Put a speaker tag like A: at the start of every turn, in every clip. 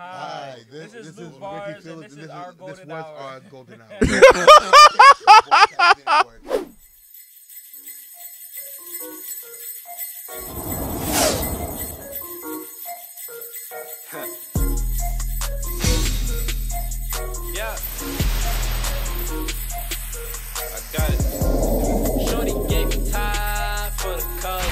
A: Hi, this is Luke Bars, and this is our golden hour.
B: Our golden hour.
A: Yeah, I got it. Shorty gave me time for the culture.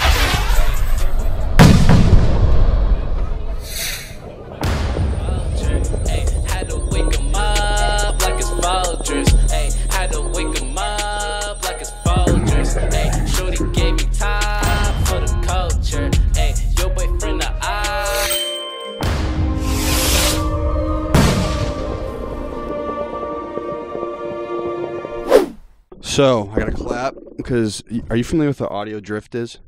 A: Had to wake 'em up like it's Folgers. Hey, had to wake 'em up like it's Folgers. Hey, shorty gave me time for the culture. Hey, your boyfriend or I.
C: So, I gotta clap, because, are you familiar with what audio drift is?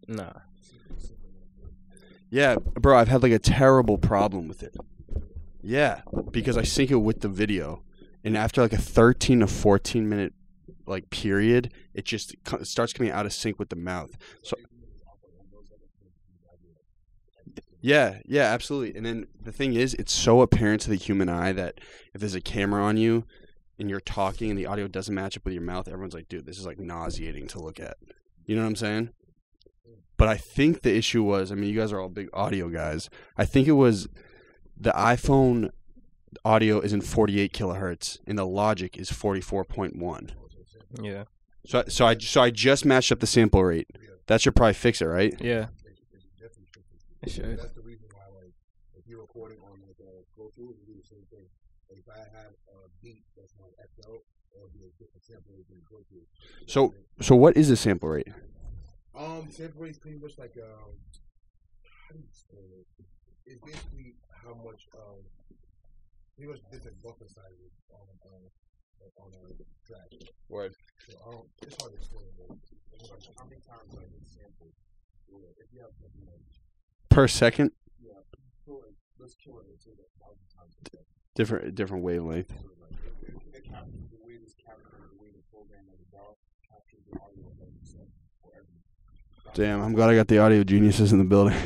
D: Nah.
C: Yeah, bro, I've had like a terrible problem with it. Yeah, because I sync it with the video, and after like a 13 to 14 minute like period, it just starts coming out of sync with the mouth. So yeah, absolutely. And then the thing is, it's so apparent to the human eye that if there's a camera on you and you're talking and the audio doesn't match up with your mouth, everyone's like, dude, this is like nauseating to look at. You know what I'm saying? But I think the issue was, I mean, you guys are all big audio guys. I think it was the iPhone audio is in 48 kilohertz and the Logic is 44.1.
D: Yeah.
C: So I just matched up the sample rate. That should probably fix it, right?
D: Yeah. It should.
B: That's the reason why, like, if you're recording on like Pro Tools, you do the same thing. Like, if I have a beat that's on XL, it'll be a different sample rate than Pro Tools.
C: So what is the sample rate?
B: Sample rate is pretty much like how do you explain it? It's basically how much pretty much different buffer sizes on a track.
C: Word.
B: So it's hard to explain. Like, how many times like a sample? If you have something like
C: Per second?
B: yeah, so let's kill it. It's 1,000 times a second.
C: Different wavelength.
B: So like it captures the way this captures the way the program of the dawg captures the audio of the set for every.
C: Damn, I'm glad I got the audio geniuses in the building.
B: If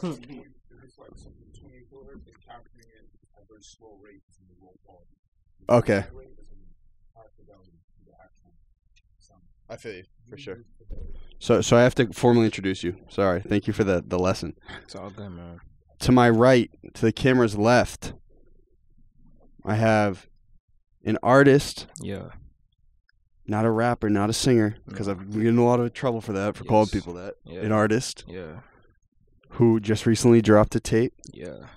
B: it's like something 20 kilohertz, it's capturing it at a very slow rate in the low quality.
C: Okay.
B: High rate is in high fidelity to the actual sound.
C: I feel you, for sure. So I have to formally introduce you. Sorry. Thank you for the lesson.
D: It's all good, man.
C: To my right, to the camera's left, I have an artist,
D: Yeah.
C: not a rapper, not a singer, because I've been getting a lot of trouble for that, for calling people that.
D: Yeah.
C: An artist
D: Yeah.
C: who just recently dropped a tape.
D: Yeah.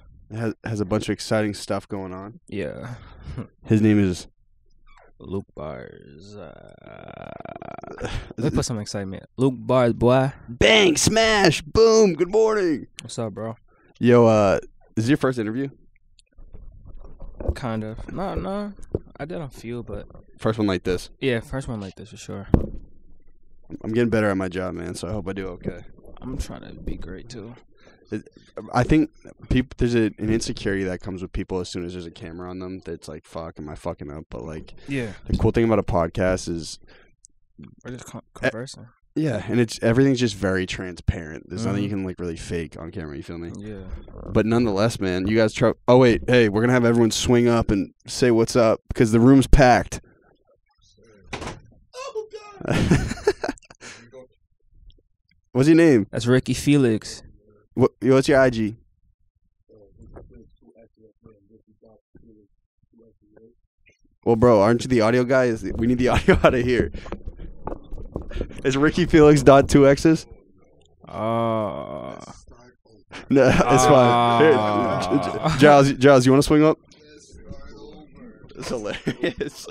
C: Has a bunch of exciting stuff going on.
D: Yeah.
C: His name is...
D: Luke Bars. Let me put some excitement. Luke Bars, boy.
C: Bang! Smash! Boom! Good morning!
D: What's up, bro?
C: Yo, this is your first interview?
D: Kind of. No. I did a few, but
C: First one like this.
D: yeah, first one like this for sure.
C: I'm getting better at my job, man, so I hope I do okay.
D: I'm trying to be great too.
C: I think there's an insecurity that comes with people as soon as there's a camera on them. That's like, fuck, am I fucking up? But like,
D: Yeah.
C: the cool thing about a podcast is,
D: We're just conversing.
C: yeah, and everything's just very transparent. There's nothing you can like really fake on camera. You feel me?
D: Yeah.
C: But nonetheless, man, you guys try. Oh wait, hey, we're gonna have everyone swing up and say what's up because the room's packed.
B: Oh God!
C: What's your name?
D: That's Ricky Felix.
C: What's your IG? Well, bro, aren't you the audio guy? We need the audio out of here. Is Ricky Felix .2x's?
D: Oh.
C: No, it's fine. Here, Jiles, you want to swing up? It's hilarious.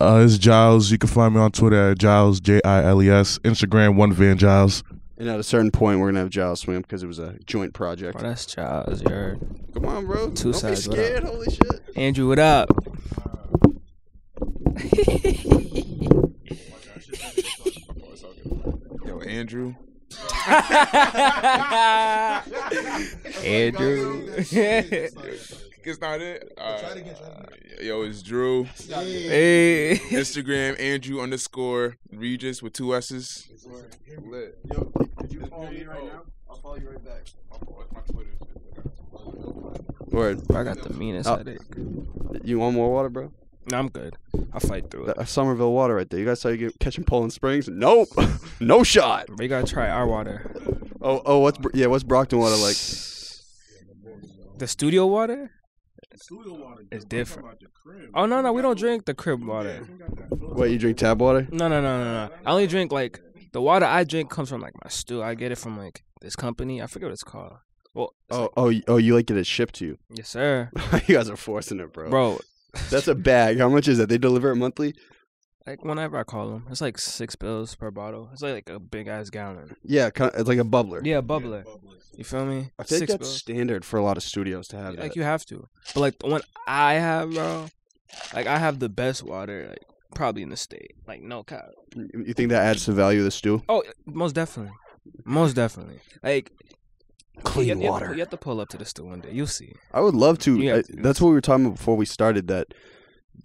E: It's Jiles. You can find me on Twitter at Jiles, Jiles. Instagram, OneVanGiles.
C: And at a certain point, we're going to have Jiles swing up because it was a joint project.
D: Bro, that's Jiles, you heard.
C: Come on, bro.
D: Two
C: Don't
D: sides,
C: be scared. Holy shit.
D: Andrew, what up?
E: Yo, Andrew.
D: Andrew.
F: It's not it.
B: Try it again.
F: Yo, it's Drew.
D: Hey.
F: Instagram Andrew_Regis with 2 S's. Lit.
C: Yo, could you follow me right now? I'll follow you right back.
F: My Twitter.
C: Word.
D: I got the meanest
C: Oh.
D: headache.
C: You want more water, bro?
D: No, I'm good. I'll fight through it.
C: That's Somerville water right there. You guys saw you catching Poland Springs? Nope. No shot.
D: But you gotta try our water.
C: What's Brockton water like?
D: The studio water? It's different. Oh no, we don't drink the crib water.
C: What, you drink tap water?
D: No. I only drink like the water I drink comes from like my stew. I get it from like this company. I forget what it's called. Well,
C: You like get it shipped to you?
D: yes sir,
C: You guys are forcing it, bro.
D: bro.
C: That's a bag. How much is that? They deliver it monthly?
D: Like whenever I call them, it's like $6 per bottle. It's like a big ass gallon.
C: Yeah, it's like a bubbler.
D: Yeah, bubbler. You feel me?
C: I feel like that's
D: $6.
C: standard for a lot of studios to have
D: Like
C: that.
D: you have to. But like the one I have, bro, like I have the best water, like probably in the state. Like no cap.
C: You think that adds to the value of the stew?
D: Oh, most definitely. Most definitely. Like
C: Clean
D: you
C: water.
D: have to pull up to the stew one day. You'll see.
C: I would love to.
D: You have to.
C: That's what we were talking about before we started. That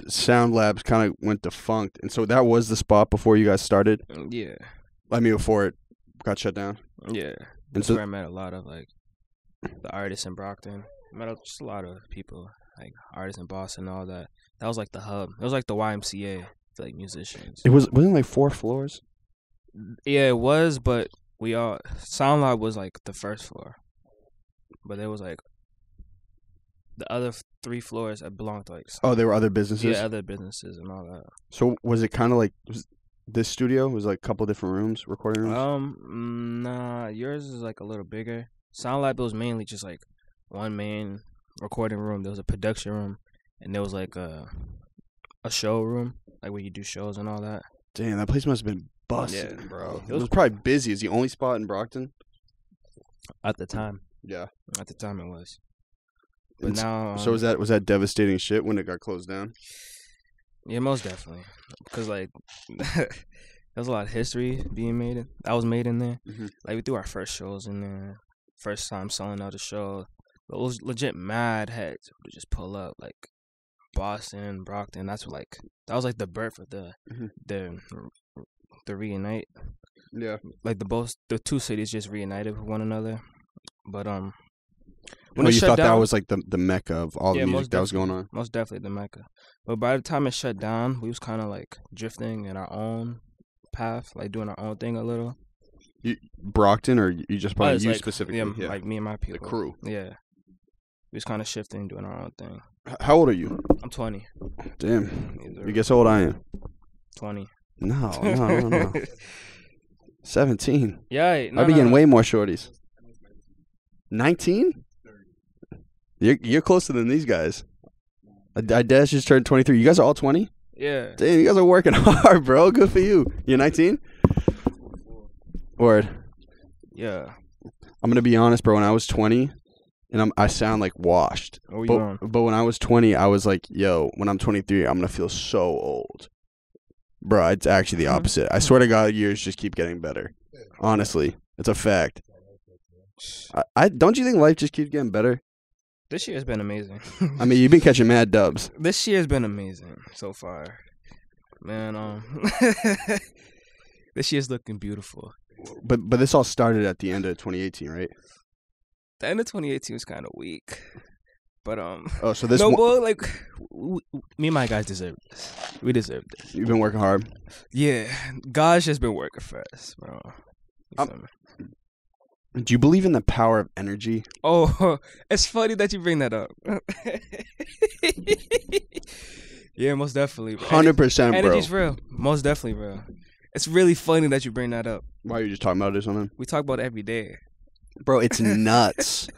C: Sound Labs kind of went defunct, and so that was the spot before you guys started.
D: Yeah.
C: I mean, before it got shut down.
D: Yeah.
C: And
D: That's
C: so
D: where I met a lot of like the artists in Brockton. Met just a lot of people, like artists in Boston and all that. That was like the hub. It was like the YMCA for like musicians.
C: it wasn't like 4 floors.
D: Yeah, it was, but Sound Lab was like the first floor. But there was like the other 3 floors that belonged to like
C: There were other businesses.
D: other businesses and all that.
C: So was it kind of like this studio? Was like a couple different rooms, recording rooms?
D: Nah, yours is like a little bigger. Sound Lab was mainly just like one main recording room. There was a production room, and there was like a show room, like where you do shows and all that.
C: Damn, that place must have been busting,
D: Yeah.
C: bro.
D: It
C: It
D: was
C: was probably busy. It's the only spot in Brockton.
D: At the time.
C: Yeah.
D: At the time it was. But
C: And
D: now
C: So was that devastating shit when it got closed down?
D: yeah, most definitely. Because like there's a lot of history that was made in there.
C: Mhm.
D: Like we threw our first shows in there. First time selling out a show. It was legit mad heads to just pull up like Boston, Brockton. That was like the birth of the reunite.
C: Yeah.
D: Like the 2 cities just reunited with one another. But
C: When you
D: it shut
C: thought that
D: down-
C: was like the mecca of all the
D: Yeah,
C: music
D: most
C: that was going on.
D: Most definitely the Mecca. But by the time it shut down, we was kind of like drifting in our own path, like doing our own thing a little.
C: Brockton, or you just probably
D: Us,
C: you
D: like,
C: specifically?
D: Yeah, like me and my people.
C: the crew.
D: Yeah. We was kind of shifting, doing our own thing.
C: How old are you?
D: I'm 20.
C: Damn.
D: Either
C: You guess how old I am?
D: 20.
C: No. 17.
D: Yeah.
C: I be getting way more shorties. 19? You're closer than these guys. I Dash just turned 23. You guys are all 20?
D: Yeah.
C: Damn, you guys are working hard, bro. Good for you. You're 19? Word.
D: Yeah.
C: I'm gonna be honest, bro. When I was 20, and I sound like washed.
D: What were you on?
C: But when I was 20, I was like, yo, when I'm 23, I'm gonna feel so old. Bro, it's actually the opposite. I swear to God, years just keep getting better. Honestly, it's a fact. I don't you think life just keeps getting better?
D: This year has been amazing.
C: I mean, you've been catching mad dubs.
D: This year has been amazing so far. Man, this year's looking beautiful.
C: But this all started at the end of 2018, right?
D: The end of 2018 was kind of weak. But
C: Oh, so this
D: no,
C: one,
D: boy, like me and my guys deserve this. We deserve this.
C: you've been working hard.
D: Yeah, God's just been working for us, bro. You feel me?
C: Do you believe in the power of energy?
D: Oh, it's funny that you bring that up. Yeah, most definitely.
C: 100%, bro.
D: Energy's real. Most definitely real. It's really funny that you bring that up.
C: Why are you just talking about it or something?
D: We talk about it every day.
C: Bro, it's nuts.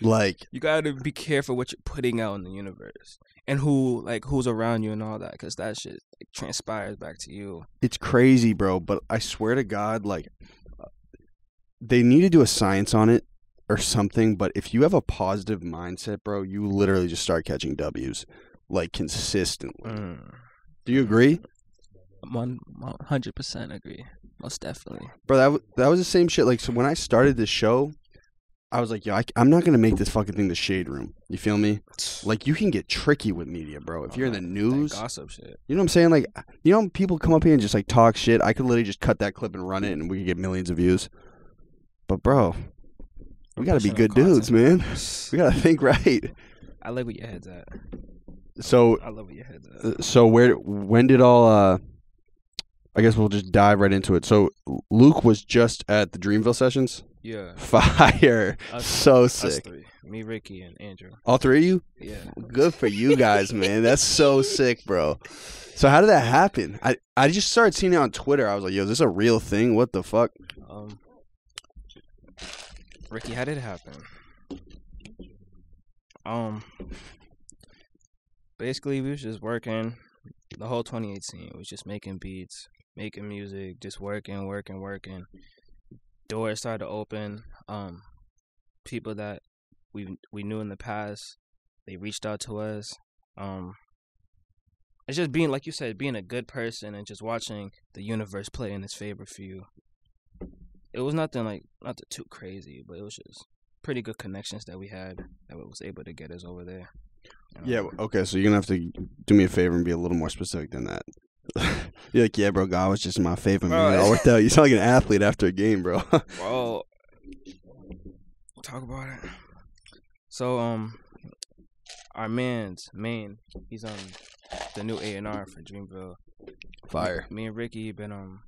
C: Like,
D: You gotta be careful what you're putting out in the universe and who's around you and all that, because that shit transpires back to you.
C: it's crazy, bro. But I swear to God, like, they need to do a science on it or something. But if you have a positive mindset, bro, you literally just start catching W's, like, consistently. Do you agree?
D: 100% agree. Most definitely.
C: Bro, that was the same shit. Like, so when I started this show, I was like, yo, I'm not gonna make this fucking thing the shade room. You feel me? Like, you can get tricky with media, bro. If you're in the news,
D: gossip shit.
C: you know what I'm saying? Like, you know, people come up here and just like talk shit. I could literally just cut that clip and run it, and we could get millions of views. But bro, we gotta be good dudes, man. We gotta think right.
D: I like where your head's at.
C: So
D: I love where your head's at.
C: So when did all? I guess we'll just dive right into it. So Luke was just at the Dreamville sessions.
D: Yeah.
C: Fire. So sick.
D: Us three. Me, Ricky, and Andrew.
C: All three of you?
D: Yeah.
C: Good for you guys, man. That's so sick, bro. So how did that happen? I just started seeing it on Twitter. I was like, yo, is this a real thing? What the fuck?
D: Ricky, how did it happen? Basically, we was just working the whole 2018. We was just making beats, making music, just working. Doors started to open. People that we knew in the past, they reached out to us. It's just being, like you said, being a good person and just watching the universe play in its favor for you. It was nothing too crazy, but it was just pretty good connections that we had that was able to get us over there.
C: Yeah, okay, so you're going to have to do me a favor and be a little more specific than that. You're like, yeah, bro, God was just in my favor, man. It all worked out. You sound like an athlete after a game, bro.
D: Well, talk about it. So, our man's main, he's on the new A&R for Dreamville.
C: Fire.
D: Me and Ricky been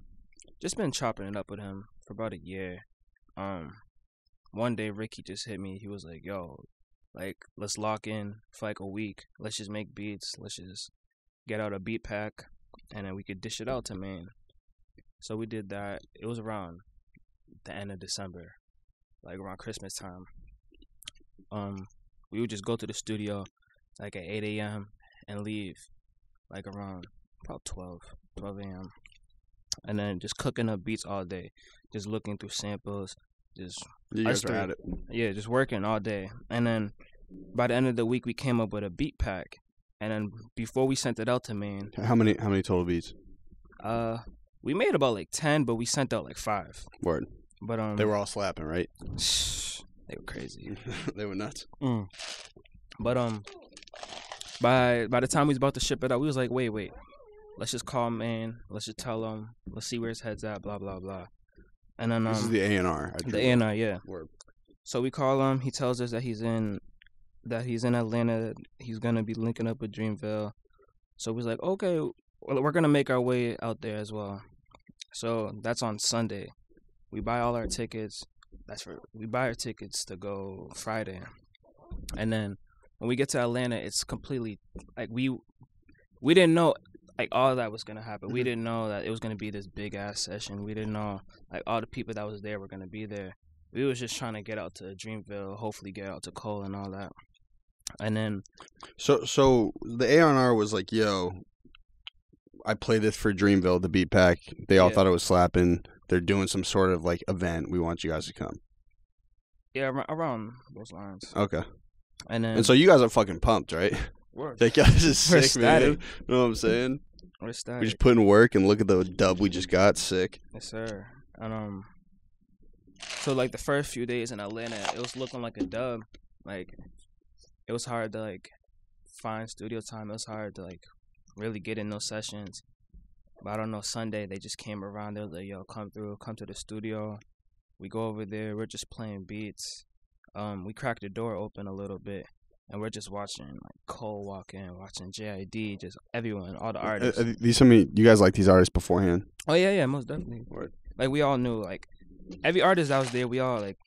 D: just been chopping it up with him for about a year. One day Ricky just hit me. He was like, yo, like, let's lock in for like a week. Let's just make beats. Let's just get out a beat pack, and then we could dish it out to Maine. So we did that. It was around the end of December, like around Christmas time. We would just go to the studio like at 8 a.m. and leave like around about 12 a.m. And then just cooking up beats all day, just looking through samples, just
C: You guys are at it.
D: Yeah, just working all day. And then by the end of the week, we came up with a beat pack. And then before we sent it out to Maine,
C: How many total beats?
D: we made about like 10, but we sent out like 5.
C: Word.
D: But
C: They were all slapping, right?
D: they were crazy.
C: They were nuts.
D: But by the time we was about to ship it out, we was like, wait, let's just call Maine. Let's just tell him. Let's see where his head's at. Blah blah blah. And then
C: This is the A&R.
D: the A&R, yeah.
C: Word.
D: So we call him. He tells us that he's in Atlanta. He's gonna be linking up with Dreamville. So we was like, okay, well, we're gonna make our way out there as well. So that's on Sunday. We buy all our tickets. We buy our tickets to go Friday, and then when we get to Atlanta, it's completely like we didn't know like all that was gonna happen. We didn't know that it was gonna be this big ass session. We didn't know like all the people that was there were gonna be there. We was just trying to get out to Dreamville, hopefully get out to Cole and all that. And then
C: So the A&R was like, yo, I play this for Dreamville, the beat pack. They all thought it was slapping. They're doing some sort of like event. We want you guys to come.
D: yeah, around those lines.
C: Okay.
D: And
C: So you guys are fucking pumped, right? Like, yo, this is
D: We're
C: sick, man.
D: ecstatic.
C: You know what I'm saying?
D: we're
C: We
D: started.
C: just put in work and look at the dub we just got. Sick.
D: Yes, sir. And so like the first few days in Atlanta, it was looking like a dub. Like it was hard to like find studio time. It was hard to like really get in those sessions. But I don't know, Sunday they just came around. They was like, yo, come to the studio. We go over there. We're just playing beats. We cracked the door open a little bit, and we're just watching like Cole walk in, watching JID, just everyone, all the artists.
C: You guys like these artists beforehand?
D: Oh yeah, most definitely.
C: Word.
D: Like we all knew, like every artist that was there, we all like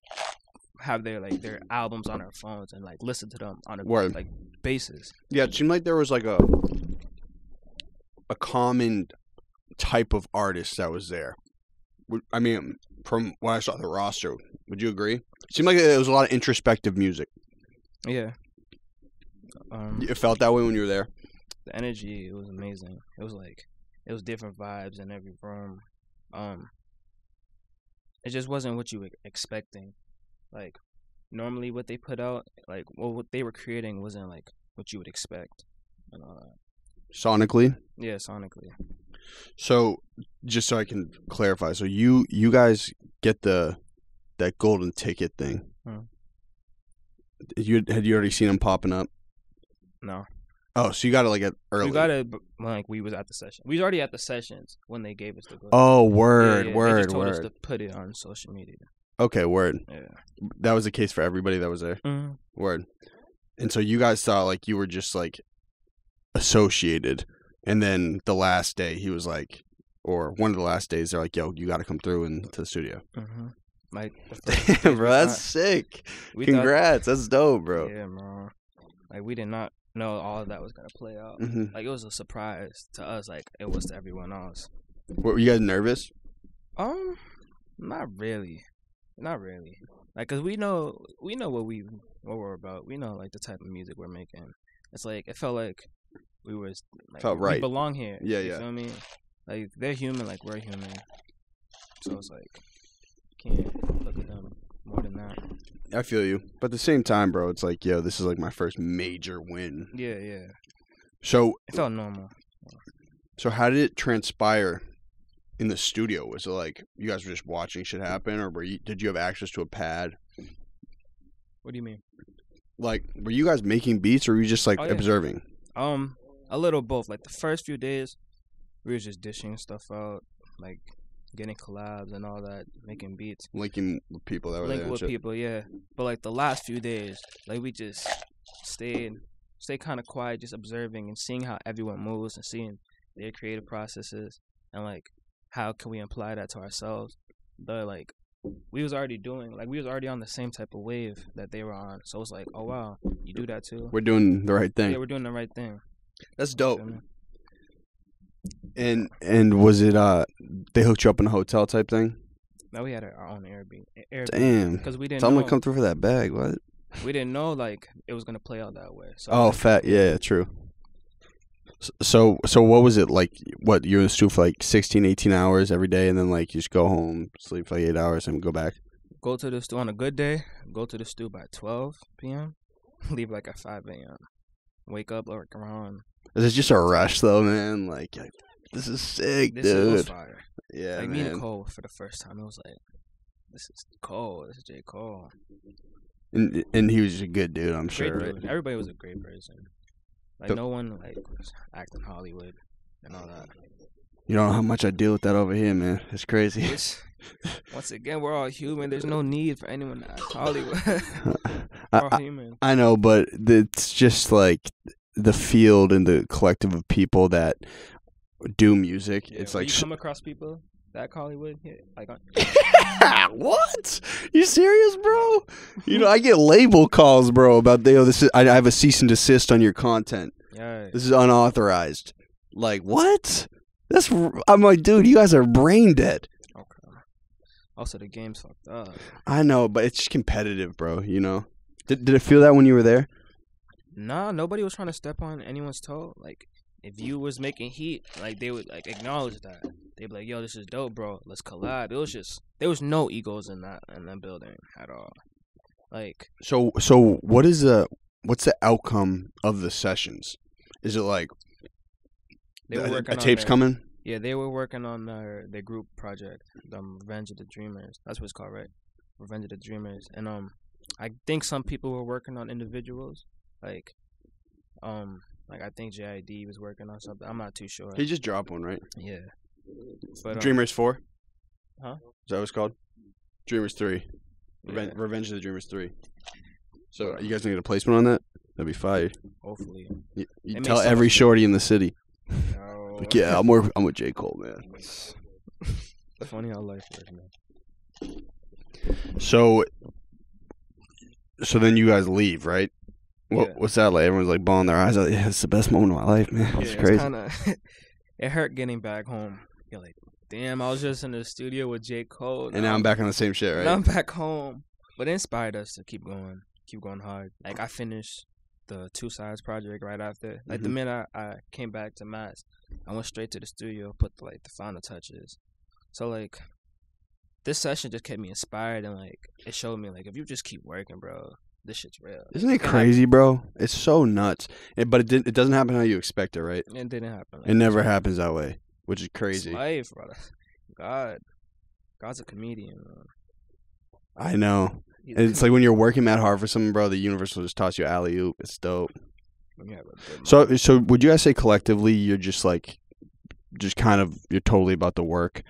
D: have their albums on our phones and like listen to them on a
C: Word.
D: like basis.
C: Yeah, it seemed like there was like a common type of artist that was there. I mean, from when I saw the roster, would you agree? It seemed like it was a lot of introspective music.
D: Yeah.
C: It felt that way when you were there?
D: The energy, it was amazing. It was different vibes in every room. It just wasn't what you were expecting. Like normally what they put out, like what they were creating wasn't like what you would expect and all that.
C: Sonically?
D: Yeah, sonically.
C: So, just so I can clarify, so you guys get that golden ticket thing. Had you already seen them popping up?
D: No.
C: Oh, so you got it like at early.
D: We got it like we was at the session. We was already at the sessions when they gave us the.
C: Oh, word,
D: They
C: word,
D: just told us
C: word.
D: to put it on social media.
C: Okay, word.
D: Yeah.
C: That was the case for everybody that was there.
D: Mm-hmm.
C: Word. And so you guys thought like you were just like associated, and then the last day he was like, or one of the last days they're like, "Yo, you got to come through into the studio."
D: Mm-hmm. Like, the first
C: Damn, bro, that's sick.
D: we
C: Congrats, that's dope, bro.
D: Yeah, bro. Like, we did not know all of that was gonna play out.
C: Mm-hmm.
D: Like, it was a surprise to us, like it was to everyone else.
C: Were you guys nervous?
D: Not really. Like, cause we know what we're about. We know like the type of music we're making. It's like it felt like we was like,
C: Felt
D: we
C: right.
D: belong here.
C: Yeah,
D: you
C: yeah.
D: feel me? Like they're human, like we're human. So it's like can't look at them more than that.
C: I feel you, but at the same time, bro, it's like, yo, this is like my first major win.
D: Yeah.
C: So
D: It felt normal.
C: So how did it transpire in the studio? Was it like you guys were just watching shit happen, or did you have access to a pad?
D: What do you mean?
C: Like, were you guys making beats, or were you just like
D: Oh, yeah.
C: observing?
D: A little both. Like the first few days, we were just dishing stuff out, like getting collabs and all that, making beats,
C: Linking with people that were there.
D: linking
C: and
D: with
C: shit?
D: people. Yeah, but like the last few days, like we just stay kind of quiet, just observing and seeing how everyone moves and seeing their creative processes and like how can we apply that to ourselves. But like we was already on the same type of wave that they were on, so it's like, oh wow, you do that too.
C: We're doing the right thing.
D: Yeah, we're doing the right thing.
C: That's
D: You
C: dope.
D: feel me?
C: And was it they hooked you up in a hotel type thing?
D: No, we had our own Airbnb.
C: Damn.
D: Because we didn't
C: Tell them
D: know.
C: to come through for that bag. What?
D: We didn't know like it was gonna play out that way. So
C: Oh, fat. Yeah, true. So what was it like? What, you're in the studio for like 16, 18 hours every day, and then like you just go home, sleep for like 8 hours, and go back?
D: go to the stew on a good day. Go to the stew by 12 p.m. Leave like at 5 a.m. Wake up like around.
C: Is it just a rush though, man? Like this is sick,
D: This is
C: dude.
D: fire.
C: Yeah,
D: Like
C: man.
D: meeting Cole for the first time, it was like, this is Cole. This is J.Cole.
C: And he was just a good dude, I'm
D: Great
C: sure.
D: dude.
C: Right?
D: Everybody was a great person. Like
C: The-
D: no one like was acting Hollywood and all that.
C: You don't know how much I deal with that over here, man. It's crazy.
D: Which, once again, we're all human. There's no need for anyone to act Hollywood. We're all human.
C: I know, but it's just like the field and the collective of people that do music.
D: Yeah,
C: It's
D: when
C: like
D: you come across people that Hollywood, yeah, like
C: what? You serious, bro? You know, I get label calls, bro, about this is I have a cease and desist on your content.
D: yeah,
C: This is unauthorized. Like, what? I'm like, dude, you guys are brain dead.
D: okay. Also, the game's fucked up.
C: I know, but it's just competitive, bro, you know? Did it feel that when you were there?
D: Nah, nobody was trying to step on anyone's toe. Like, if you was making heat, like they would like acknowledge that. They'd be like, "Yo, this is dope, bro. Let's collab." It was just there was no egos in that building at all. Like,
C: So what's the outcome of the sessions? Is it like
D: they were working
C: a
D: on
C: tape's
D: their-
C: coming?
D: Yeah, they were working on their group project, Revenge of the Dreamers. That's what it's called, right? Revenge of the Dreamers. And I think some people were working on individuals, like I think JID was working on something. I'm not too sure.
C: He just dropped one, right?
D: Yeah. But
C: Dreamers 4?
D: Huh?
C: Is that what it's called? Dreamers 3.
D: yeah,
C: Revenge of the Dreamers 3. So you guys need a placement on that? That'd be fire.
D: hopefully.
C: You
D: It
C: tell
D: makes so
C: every
D: much
C: shorty in the city.
D: No.
C: Like, yeah, I'm with J. Cole, man.
D: Funny how life works, man.
C: So then you guys leave, right?
D: Yeah.
C: What's that like? Everyone's like bawling their eyes out. Yeah, it's the best moment of my life, man. It's crazy.
D: It hurt getting back home. You're like, damn, I was just in the studio with J. Cole.
C: And now I'm back on the same shit, right?
D: Now I'm back home. But it inspired us to keep going hard. Like, I finished the Two Sides project right after. Like, the
C: Mhm.
D: minute I came back to Mass, I went straight to the studio, put, the final touches. So, like, this session just kept me inspired, and, like, it showed me, like, if you just keep working, bro, this shit's real.
C: Isn't it
D: And
C: crazy, bro? It's so nuts. But it doesn't happen how you expect it, right?
D: It didn't happen.
C: It never happens that way, which is crazy.
D: It's life, brother. God's a comedian, man.
C: I know. And it's like when you're working mad hard for something, bro, the universe will just toss you alley oop. It's dope.
D: Yeah, but
C: So would you guys say collectively you're just like, just kind of, you're totally about the work?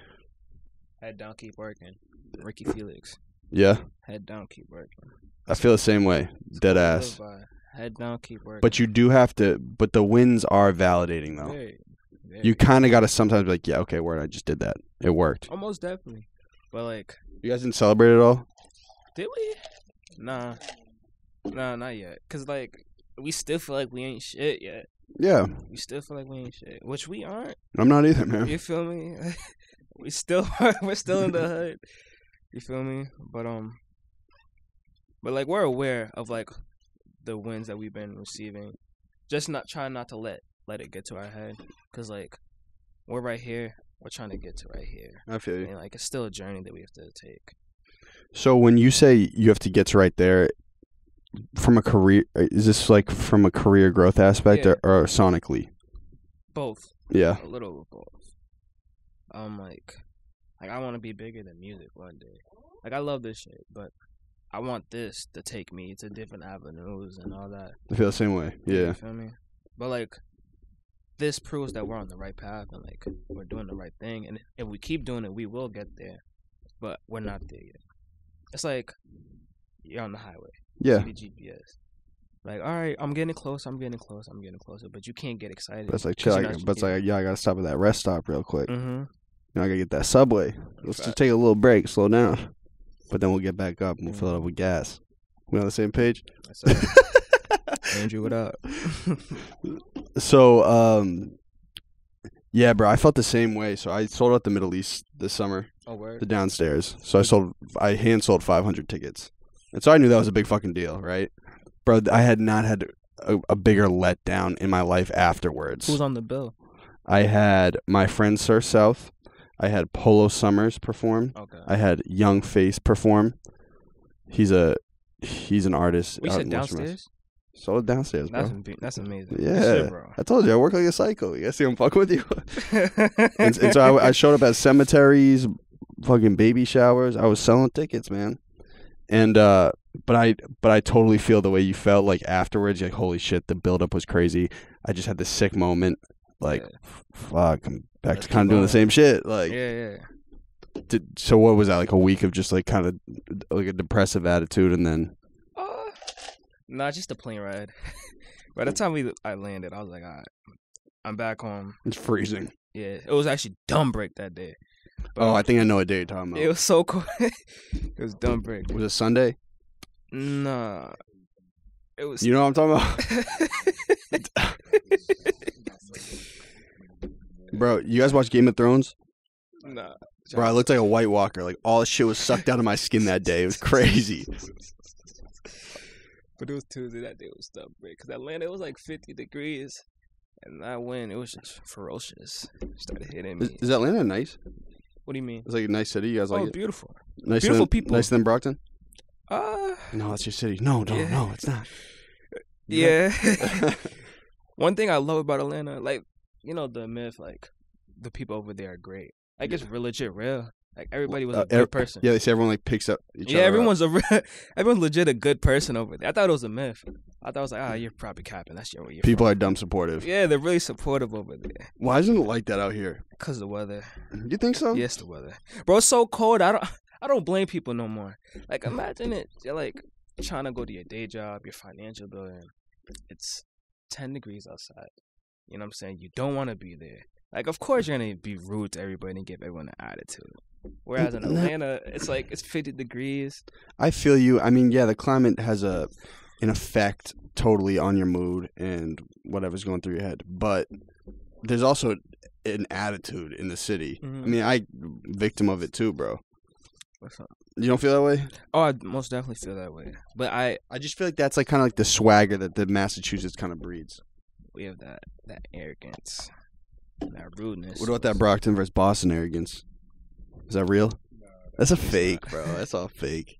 D: head down, keep working. Ricky Felix.
C: Yeah,
D: Head down, keep working.
C: I feel the same way. Dead
D: Cool to
C: ass.
D: live by. Head down, keep working.
C: But you do have to. But the wins are validating though.
D: Very, very.
C: You kind of got to sometimes be like, yeah, okay, word, I just did that. It worked.
D: Almost definitely. But like,
C: You guys didn't celebrate at all?
D: did we? Nah, not yet. Cause like, we still feel like we ain't shit yet.
C: Yeah,
D: We still feel like we ain't shit, which we aren't.
C: I'm not either, man.
D: You feel me? We're still in the hood. You feel me? But like we're aware of like the wins that we've been receiving. Just trying not to let it get to our head, cause like we're right here. We're trying to get to right here,
C: I feel you.
D: and like it's still a journey that we have to take.
C: So when you say you have to get to right there, from a career, is this like from a career growth aspect
D: Yeah.
C: or sonically?
D: Both,
C: Yeah.
D: a little of both. Like I want to be bigger than music one day. Like I love this shit, but I want this to take me to different avenues and all that.
C: I feel the same way. Yeah.
D: You feel me? But like, this proves that we're on the right path and like we're doing the right thing. And if we keep doing it, we will get there. But we're not there yet. It's like you're on the highway.
C: Yeah.
D: See the GPS. Like, all right, I'm getting close. I'm getting closer. But you can't get excited.
C: But it's like, chill. But it's like, yeah, I gotta stop at that rest stop real quick.
D: Mm-hmm.
C: I gotta get that subway. Let's just take a little break, slow down. But then we'll get back up and we'll fill it up with gas. We on the same page?
D: Andrew, what up?
C: So, yeah, bro, I felt the same way. So I sold out the Middle East this summer,
D: Oh, word.
C: the downstairs. So I hand sold 500 tickets. And so I knew that was a big fucking deal, right? Bro, I had not had a bigger letdown in my life afterwards.
D: Who's on the bill?
C: I had my friend Sir South. I had Polo Summers perform.
D: Okay.
C: I had Young Face perform. He's an artist.
D: We
C: out
D: said
C: in Western Mass.
D: downstairs?
C: Sold downstairs, bro.
D: That's amazing.
C: Yeah,
D: Good shit, bro.
C: I told you I work like a psycho. You guys see I'm fucking with you. and so I showed up at cemeteries, fucking baby showers. I was selling tickets, man. And but I totally feel the way you felt like afterwards. You're like, holy shit, the buildup was crazy. I just had this sick moment. Like, fuck, I'm back
D: Let's
C: to kind of
D: keep
C: doing
D: on.
C: the same shit. Like,
D: Yeah.
C: so what was that, like a week of just like kind of like a depressive attitude, and then
D: Nah, just a plane ride. By the time I landed, I was like, all right, I'm back home.
C: it's freezing.
D: Yeah, it was actually dumb break that day. But
C: Oh, I think I know what day you're talking about.
D: it was so cool. It was dumb break.
C: Was it Sunday?
D: Nah, it was.
C: You know what I'm talking about? Bro, you guys watch Game of Thrones?
D: Nah,
C: Bro, I looked like a White Walker. Like, all the shit was sucked out of my skin that day. It was crazy.
D: But it was Tuesday. That day was dumb break because Atlanta it was like 50 degrees, and that wind it was just ferocious. It started hitting me.
C: Is Atlanta nice?
D: What do you mean?
C: It's like a nice city. You guys like
D: Oh,
C: it?
D: beautiful.
C: Nicer
D: beautiful
C: than,
D: people.
C: Nicer than Brockton?
D: Uh,
C: No, it's your city. No,
D: Yeah.
C: it's not.
D: yeah. One thing I love about Atlanta, like, you know, the myth, like, the people over there are great. Like, it's real legit real. Like, everybody was a good person.
C: Yeah, they say everyone like picks up each
D: Yeah,
C: other.
D: everyone's everyone's legit a good person over there. I thought it was a myth. I thought it was like, you're probably capping. That's your way.
C: People are dumb supportive.
D: Yeah, they're really supportive over there.
C: Why isn't it like that out here?
D: Cause of the weather.
C: You think so?
D: Yes, the weather. Bro, it's so cold. I don't blame people no more. Like, imagine it. You're like trying to go to your day job, your financial bill, and it's 10 degrees outside. You know what I'm saying? You don't want to be there. Like, of course you're gonna be rude to everybody and give everyone an attitude. Whereas in Atlanta, it's like it's 50 degrees.
C: I feel you. I mean, yeah, the climate has an effect totally on your mood and whatever's going through your head. But there's also an attitude in the city.
D: Mhm.
C: I mean, I victim of it too, bro.
D: What's up?
C: You don't feel that way?
D: Oh, I most definitely feel that way. But
C: I just feel like that's like kind of like the swagger that the Massachusetts kind of breeds.
D: we have that arrogance, and that rudeness.
C: What about that Brockton versus Boston arrogance? Is that real? That's a fake, bro. That's all fake.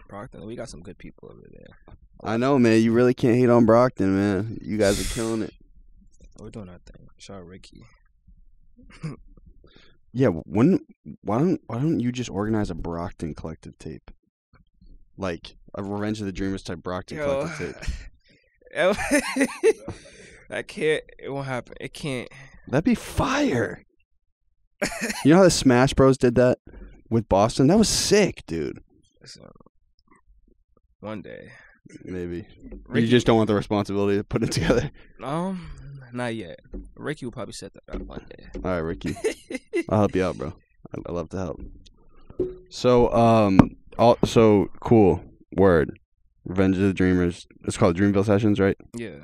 D: Brockton? We got some good people over there.
C: I know, man. You really can't hate on Brockton, man. You guys are killing it.
D: We're doing our thing. Shout out Ricky.
C: Yeah, why don't you just organize a Brockton collective tape? like a Revenge of the Dreamers type Brockton
D: Yo.
C: collective tape.
D: I can't. It won't happen. It can't.
C: That'd be fire. You know how the Smash Bros did that with Boston? That was sick, dude.
D: So, one day.
C: Maybe.
D: Ricky-
C: You just don't want the responsibility of putting it together.
D: Not yet. Ricky will probably set that up one day.
C: All right, Ricky. I'll help you out, bro. I love to help. So, so cool. Word. Revenge of the Dreamers. It's called Dreamville Sessions, right?
D: Yeah.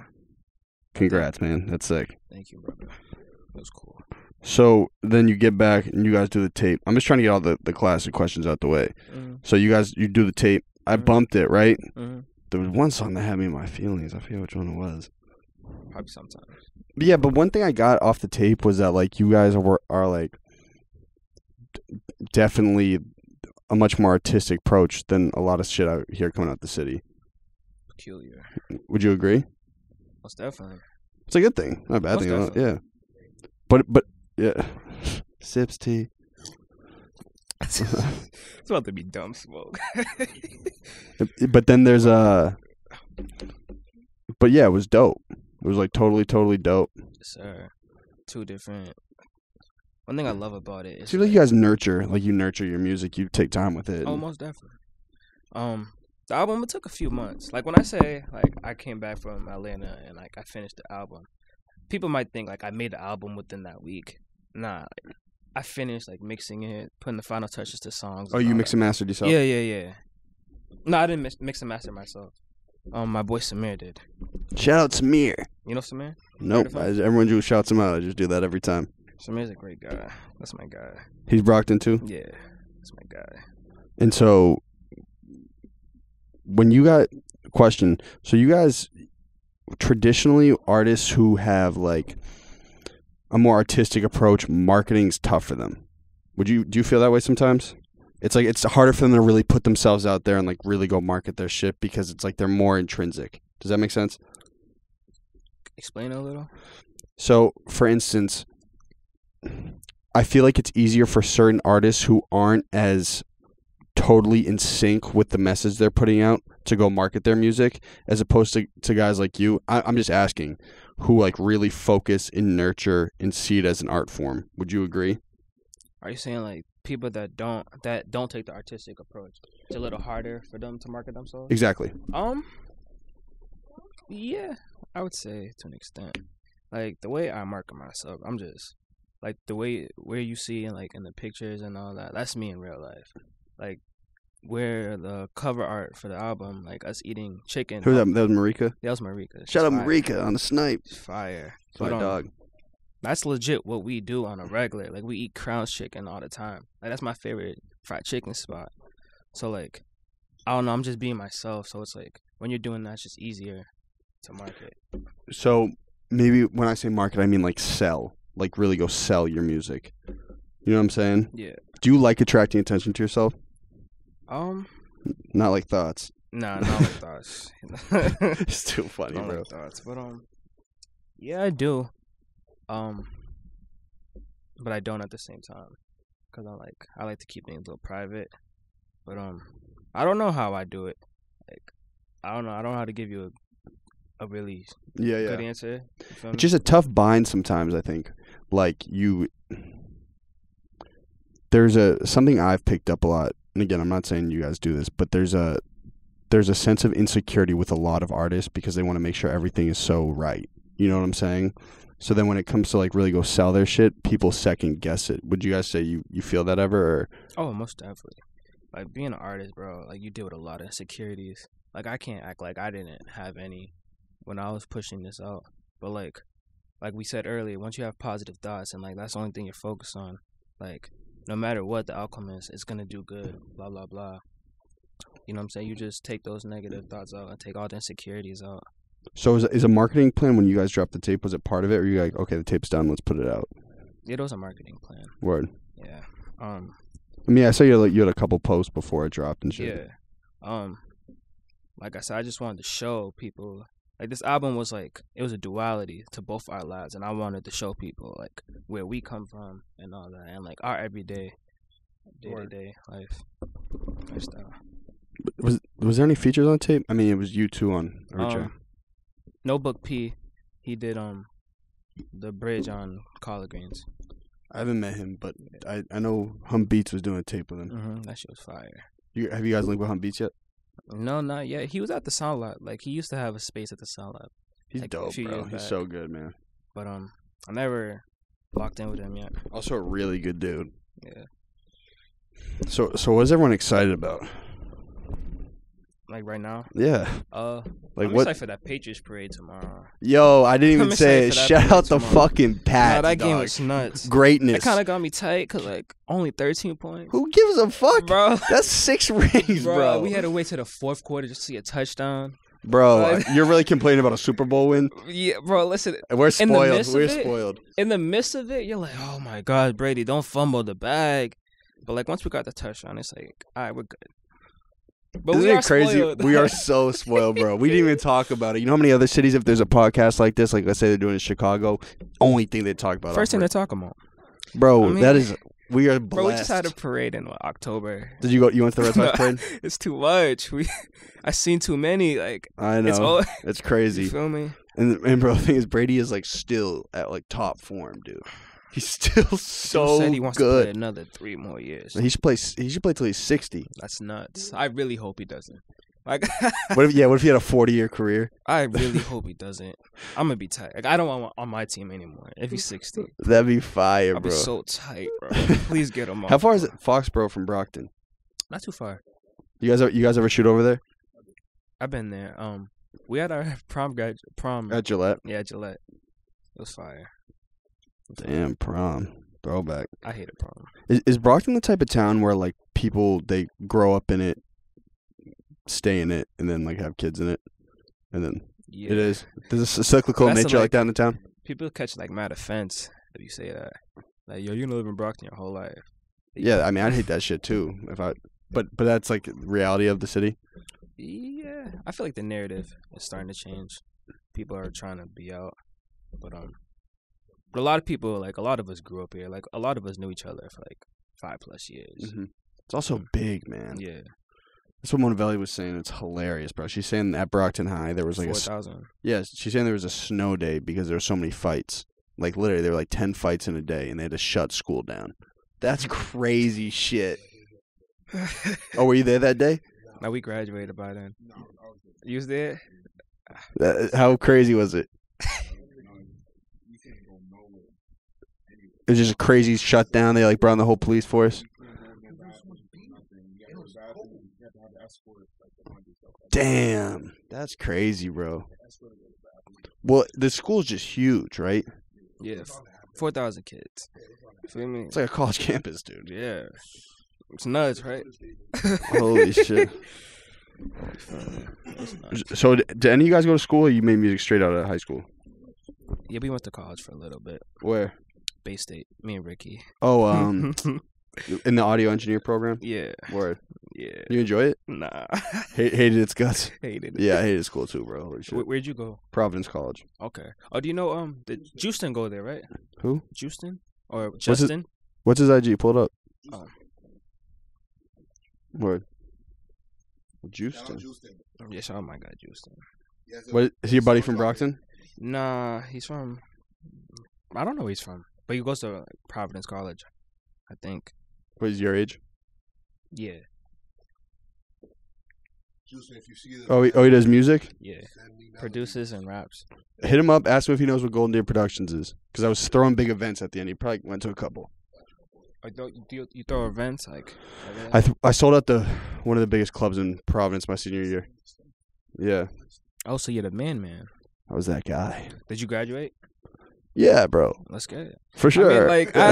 C: Congrats, man. That's sick.
D: Thank you, brother. That was cool.
C: So then you get back and you guys do the tape. I'm just trying to get all the classic questions out the way.
D: Mm-hmm.
C: So you do the tape. I bumped it, right?
D: Mm-hmm.
C: There was one song that had me in my feelings. I forget which one it was.
D: Probably sometimes.
C: But yeah, but one thing I got off the tape was that like you guys are like definitely a much more artistic approach than a lot of shit I hear coming out the city.
D: Peculiar.
C: Would you agree?
D: Most definitely.
C: It's a good thing, not a bad
D: Most
C: thing.
D: definitely.
C: Yeah, but yeah, sips tea.
D: It's about to be dumb smoke.
C: But then there's but yeah, it was dope. It was like totally dope.
D: Sir, two different. One thing I love about it is
C: See, like you guys nurture your music. You take time with it.
D: Oh, most definitely. The album, it took a few months. Like when I say like I came back from Atlanta and like I finished the album, people might think like I made the album within that week. Nah, like, I finished like mixing it, putting the final touches to songs.
C: Oh,
D: and
C: you
D: all
C: mix
D: that.
C: and mastered yourself?
D: Yeah. No, I didn't mix and master myself. My boy Samir did.
C: Shout out Samir.
D: You know Samir?
C: Nope. Everyone just shouts him out. I just do that every time.
D: Samir's a great guy. That's my guy.
C: He's Brockton too?
D: Yeah, that's my guy.
C: And so, when you got question, so you guys traditionally artists who have like a more artistic approach, marketing's tough for them. Do you feel that way sometimes? It's like it's harder for them to really put themselves out there and like really go market their shit because it's like they're more intrinsic. Does that make sense?
D: Explain a little.
C: So, for instance, I feel like it's easier for certain artists who aren't as totally in sync with the message they're putting out to go market their music as opposed to guys like you. I'm just asking who like really focus and nurture and see it as an art form. Would you agree?
D: Are you saying like people that don't take the artistic approach, it's a little harder for them to market themselves?
C: Exactly.
D: Yeah, I would say to an extent. Like the way I market myself, I'm just like the way where you see in like in the pictures and all that. That's me in real life. Like where the cover art for the album, like us eating chicken.
C: Who was that? That was Marika?
D: That was Marika.
C: Shout out
D: Fire.
C: Marika on the snipe.
D: It's fire.
C: It's my
D: But,
C: dog.
D: That's legit what we do on a regular. Like we eat Crown's chicken all the time. Like that's my favorite fried chicken spot. So like, I don't know. I'm just being myself. So it's like when you're doing that, it's just easier to market.
C: So maybe when I say market, I mean like sell. Like really go sell your music. You know what I'm saying?
D: Yeah.
C: Do you like attracting attention to yourself? Not like thoughts.
D: Nah, not like thoughts.
C: It's too funny,
D: Not
C: bro.
D: like thoughts, but yeah, I do. But I don't at the same time, cause I like to keep things a little private. But I don't know how I do it. Like I don't know how to give you a really good answer. You feel me?
C: It's just a tough bind sometimes, I think. Like there's something I've picked up a lot, and again, I'm not saying you guys do this, but there's a sense of insecurity with a lot of artists because they want to make sure everything is so right. You know what I'm saying? So then when it comes to like really go sell their shit, people second guess it. Would you guys say you feel that ever? Or?
D: Oh, most definitely. Like being an artist, bro, like you deal with a lot of insecurities. Like I can't act like I didn't have any when I was pushing this out. But like we said earlier, once you have positive thoughts and like that's the only thing you're focused on, like no matter what the outcome is, it's gonna do good. Blah blah blah. You know what I'm saying? You just take those negative thoughts out and take all the insecurities out.
C: So is a marketing plan when you guys dropped the tape? Was it part of it, or you like okay, the tape's done, let's put it out?
D: It was a marketing plan.
C: Word.
D: Yeah.
C: I mean, I saw you had a couple posts before it dropped and shit.
D: Yeah. Like I said, I just wanted to show people like this album was like it was a duality to both our lives, and I wanted to show people like where we come from and all that, and like our everyday, day-to-day lifestyle.
C: Was there any features on tape? I mean, it was you two on RJ.
D: Notebook P, he did the bridge on Collard Greens.
C: I haven't met him, but I know Hum Beats was doing a tape with him.
D: That shit was fire.
C: Have you guys linked with Hum Beats yet?
D: No, not yet. He was at the Sound Lab. Like, he used to have a space at the Sound Lab.
C: He's
D: like, a
C: dope,
D: few
C: bro.
D: years
C: He's
D: back.
C: so good, man.
D: But I never locked in with him yet.
C: Also a really good dude.
D: Yeah.
C: So what is everyone excited about?
D: Like right now?
C: Yeah.
D: Like I'm
C: what?
D: excited for that Patriots parade tomorrow.
C: Yo, I didn't even
D: I'm
C: say it.
D: excited for that
C: Shout
D: parade
C: out the
D: tomorrow.
C: fucking Pats,
D: Nah, that game
C: dog.
D: was nuts.
C: Greatness.
D: It kind of got me tight because, like, only 13 points.
C: Who gives a fuck?
D: Bro.
C: That's 6 rings, bro.
D: We had to wait till the fourth quarter just to see a touchdown.
C: Bro, you're really complaining about a Super Bowl win?
D: Yeah, bro, listen.
C: We're spoiled.
D: midst of
C: We're
D: it-
C: spoiled.
D: In the midst of it, you're like, oh, my God, Brady, don't fumble the bag. But, like, once we got the touchdown, it's like, all right, we're good. But
C: Isn't
D: we are
C: it crazy?
D: spoiled.
C: We are so spoiled, bro. We didn't even talk about it. You know how many other cities, if there's a podcast like this, like let's say they're doing it in Chicago, only thing they talk about.
D: First thing they're talking about.
C: Bro,
D: I mean,
C: that is, we are blessed.
D: Bro, we just had a parade in October.
C: Did you go? You went to the Red Sox parade?
D: It's too much. I seen too many. Like,
C: I know.
D: it's all,
C: It's crazy.
D: you feel me?
C: And bro, the thing is, Brady is like still at like top form, dude. He's still so
D: He said he wants to play
C: good.
D: another 3 more years.
C: He should play. He should play till he's 60.
D: That's nuts. I really hope he doesn't. Like,
C: What if? Yeah. What if he had a 40-year career?
D: I really hope he doesn't. I'm gonna be tight. Like, I don't want him on my team anymore. If he's 60,
C: That'd be fire,
D: I'll
C: bro.
D: be so tight, bro. Please get him off.
C: How far is it, Foxborough from Brockton?
D: Not too far.
C: You guys ever shoot over there
D: I've been there. We had our prom.
C: at Gillette?
D: Yeah, Gillette. It was fire.
C: Damn, prom throwback.
D: I hated prom.
C: Is Brockton the type of town where like people they grow up in it, stay in it, and then like have kids in it, and then
D: Yeah.
C: it is? There's a cyclical
D: That's
C: nature
D: like-
C: like that in the town.
D: People catch like mad offense if you say that. Like, yo, you're gonna live in Brockton your whole life.
C: Yeah, I mean I'd hate that shit too. But that's like reality of the city.
D: Yeah, I feel like the narrative is starting to change. People are trying to be out, but a lot of people, like a lot of us grew up here. Like a lot of us knew each other for like 5+ years.
C: Hmm. It's also big, man.
D: Yeah,
C: That's what Montevelli was saying. It's hilarious, bro. She's saying at Brockton High there was like
D: 4,000.
C: she's saying there was a snow day because there were so many fights. Like literally, there were like 10 fights in a day, and they had to shut school down. That's crazy shit. Oh, were you there that day?
D: Now we graduated by then. You was there?
C: How crazy was it? It was just a crazy shutdown. They like brought in the whole police force. Damn, that's crazy, bro. Well, the school's just huge, right?
D: Yeah, 4,000 kids. Feel me?
C: It's like a college campus, dude.
D: Yeah, it's nuts, right?
C: Holy shit.
D: It's nuts.
C: So, did any of you guys go to school, or you made music straight out of high school?
D: Yeah, we went to college for a little bit.
C: Where?
D: Bay State. Me and Ricky.
C: Oh, in the audio engineer program?
D: Yeah,
C: Word.
D: yeah.
C: You enjoy it?
D: Nah,
C: Hated its guts?
D: hated it.
C: Yeah, I hated school too, bro. Holy shit.
D: Where'd you go?
C: Providence College.
D: Okay. Oh, do you know did Justin go there, right?
C: Who?
D: Justin or
C: his-
D: Justin?
C: What's his IG? Pull it up.
D: Oh.
C: Word. Justin.
D: Yeah, shout out my guy Justin.
C: What, is he your buddy from Brockton?
D: Nah, he's from. I don't know where he's from, but he goes to like, Providence College, I think.
C: What is your age?
D: Yeah,
C: Oh, he does music?
D: yeah. Produces and raps.
C: Hit him up. Ask him if he knows what Golden Deer Productions is. Because I was throwing big events at the end. He probably went to a couple.
D: Do you throw events like?
C: I sold out one of the biggest clubs in Providence my senior year. Yeah.
D: Oh, so you're the man.
C: I was that guy.
D: Did you graduate?
C: Yeah, bro.
D: Let's get it.
C: For sure.
D: like, I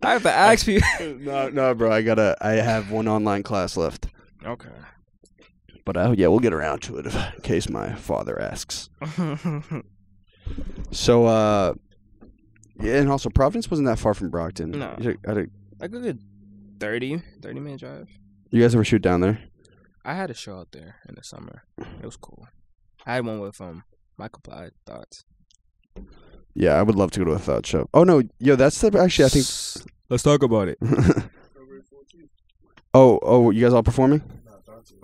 D: have to ask you.
C: No, bro. I have one online class left.
D: Okay.
C: But yeah, we'll get around to it in case my father asks. So, yeah, and also Providence wasn't that far from Brockton.
D: No. Like a good 30-minute drive.
C: You guys ever shoot down there?
D: I had a show out there in the summer. It was cool. I had one with Michael Blythe Thoughts.
C: Yeah, I would love to go to a Thought show. Oh no, yo, that's actually I think.
D: Let's talk about it.
C: Oh, you guys all performing?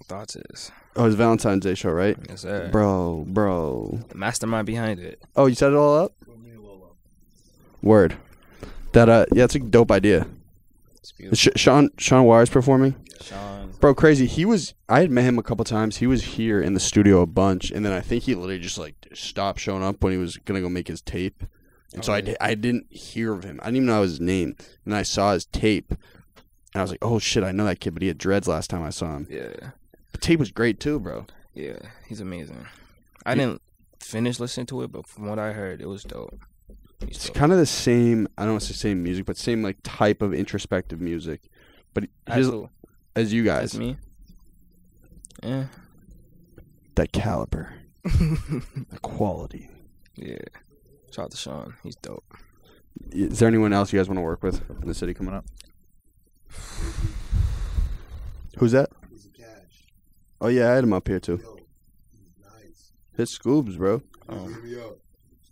D: Thoughts is.
C: Oh, it's Valentine's Day show, right?
D: Yes, sir.
C: Bro.
D: The mastermind behind it.
C: Oh, you set it all up? Word. That yeah, it's a dope idea.
D: It's beautiful.
C: Sean Wire's performing.
D: Sean.
C: Bro, crazy. I had met him a couple times. He was here in the studio a bunch, and then I think he literally just like stopped showing up when he was gonna go make his tape. And so I didn't hear of him. I didn't even know his name. And then I saw his tape, and I was like, oh shit, I know that kid. But he had dreads last time I saw him.
D: Yeah.
C: The tape was great too, bro.
D: Yeah, he's amazing. I didn't finish listening to it, but from what I heard, it was dope.
C: It's kind of the same. I don't want to say same music, but same like type of introspective music. But as you guys,
D: That's me. Yeah.
C: that caliber, the quality.
D: Yeah. Shout out to Sean. He's dope.
C: Is there anyone else you guys want to work with in the city coming up? Who's that? Oh yeah, I had him up here too. Hit Scoobs, bro.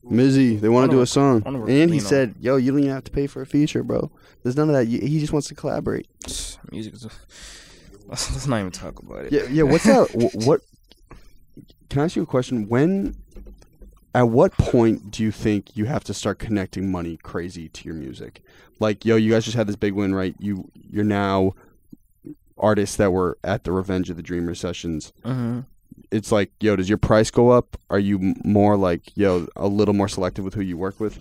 C: Mizzy, they want to do a song, and he said, "Yo, you don't even have to pay for a feature, bro. There's none of that. He just wants to collaborate."
D: Music is. Let's not even talk about it.
C: Yeah. What's that? What? Can I ask you a question? At what point do you think you have to start connecting money crazy to your music? Like, yo, you guys just had this big win, right? You're now artists that were at the Revenge of the Dreamers sessions.
D: Mm-hmm.
C: It's like, yo, does your price go up? Are you more like, yo, a little more selective with who you work with?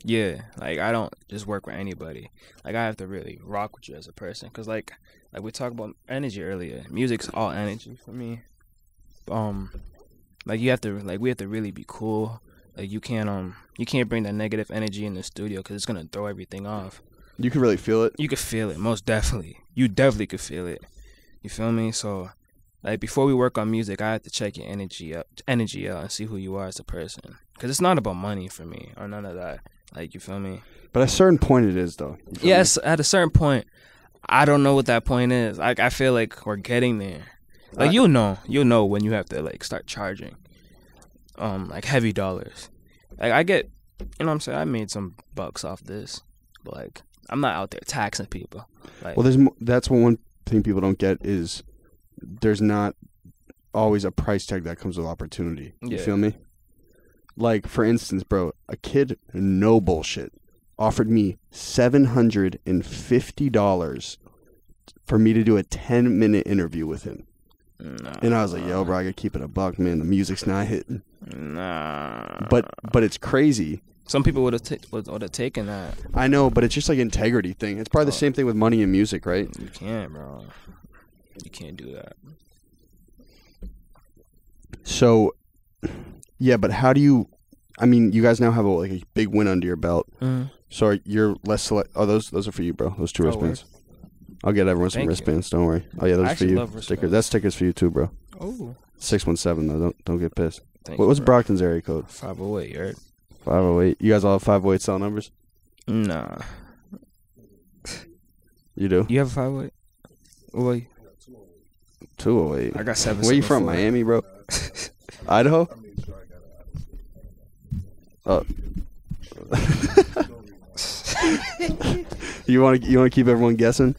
D: Yeah. Like, I don't just work with anybody. Like, I have to really rock with you as a person. Because, like we talked about energy earlier. Music's all energy for me. Like, we have to really be cool. Like, you can't bring that negative energy in the studio because it's going to throw everything off.
C: You can really feel it?
D: You could feel it, most definitely. You definitely could feel it. You feel me? So, like, before we work on music, I have to check your energy out and see who you are as a person. Because it's not about money for me or none of that. Like, you feel me?
C: But at a certain point it is, though.
D: Yes, at a certain point. I don't know what that point is. Like, I feel like we're getting there. Like, you'll know when you have to, like, start charging, like, heavy dollars. Like, I get, you know what I'm saying? I made some bucks off this. But, like, I'm not out there taxing people. Like,
C: well, that's one thing people don't get is there's not always a price tag that comes with opportunity. You feel me? Like, for instance, bro, a kid, no bullshit, offered me $750 for me to do a 10-minute interview with him. Nah. And I was like, yo, bro, I gotta keep it a buck, man. The music's not hitting.
D: Nah.
C: But it's crazy.
D: Some people would have taken that.
C: I know, but it's just like an integrity thing. It's probably the same thing with money and music, right?
D: You can't, bro. You can't do that. So,
C: yeah, but how do you? I mean, you guys now have a big win under your belt.
D: Mm-hmm.
C: So you're less select. Oh, those are for you, bro. Those two wristbands. I'll get everyone some wristbands. Don't worry. Oh yeah, those are for you. Stickers. That's stickers for you too, bro.
D: Oh.
C: 617 though. Don't get pissed. What's Brockton's area code?
D: 508. You heard?
C: 508. You guys all have 508 cell numbers?
D: Nah.
C: You do?
D: You have a 508? What?
C: 208.
D: I got 7.
C: Where you from? Miami, bro? Idaho? Oh. You want to keep everyone guessing?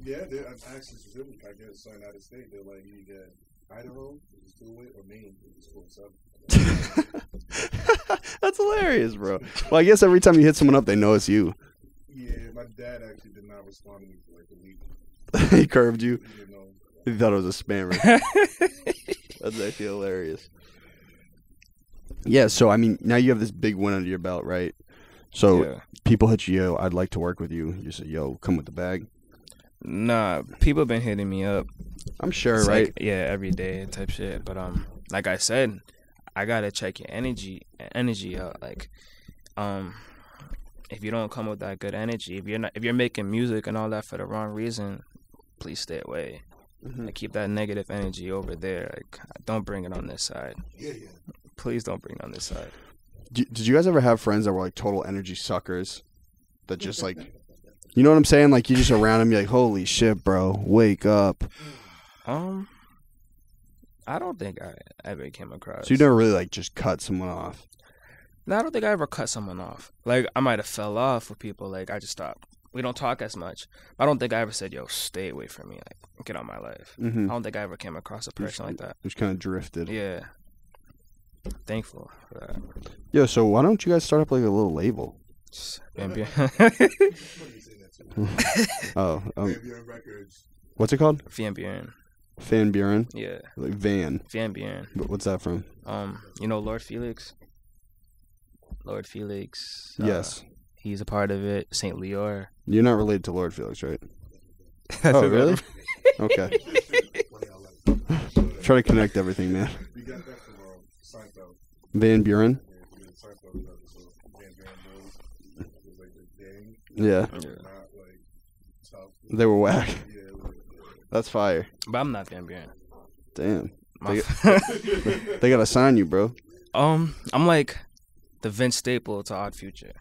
B: Yeah, I'm actually specific. I guess something out of state. They're like, you get Idaho, just do it, or Maine, just 47.
C: That's hilarious, bro. Well, I guess every time you hit someone up, they know it's you.
B: Yeah, my dad actually did not respond to me for like a week.
C: He curved you. He thought it was a spammer. That's actually hilarious. Yeah, so I mean, now you have this big win under your belt, right? So people hit you, yo, I'd like to work with you. You say, yo, come with the bag.
D: Nah, people been hitting me up.
C: I'm sure,
D: it's
C: right?
D: Like, yeah, every day type shit. But like I said, I gotta check your energy out. Like, if you don't come with that good energy, if you're making music and all that for the wrong reason, please stay away. Mm-hmm. Like, keep that negative energy over there. Like, don't bring it on this side.
B: Yeah.
D: Please don't bring it on this side.
C: Did you guys ever have friends that were like total energy suckers? That just like, you know what I'm saying? Like, you just around them, you're like, holy shit, bro, wake up.
D: I don't think I ever came across.
C: So you never really like just cut someone off?
D: No, I don't think I ever cut someone off. Like, I might have fell off with people. Like, I just stopped we don't talk as much. I don't think I ever said, "Yo, stay away from me, like get out of my life."
C: Mm-hmm.
D: I don't think I ever came across a person like that.
C: Just kind of drifted.
D: Yeah, thankful for that.
C: Yo, so why don't you guys start up like a little label?
D: Bambi-
C: Oh,
B: Ambient Records.
C: what's it called?
D: Van Buren.
C: Van Buren?
D: Yeah,
C: Like Van.
D: Van Buren.
C: But what's that from?
D: You know Lord Felix. Lord Felix.
C: Yes.
D: He's a part of it. Saint Leor.
C: You're not related to Lord Felix, right? Oh, really? Okay. Try to connect everything, man.
B: We got that from Soundcloud.
C: Van Buren?
B: Yeah, Soundcloud episode. Van Buren was like the gang,
C: Yeah.
B: not like tough.
C: They were whack.
B: Yeah, like,
C: That's fire.
D: But I'm not Van Buren.
C: Damn.
D: My
C: They gotta sign you, bro.
D: I'm like the Vince Staple to Odd Future.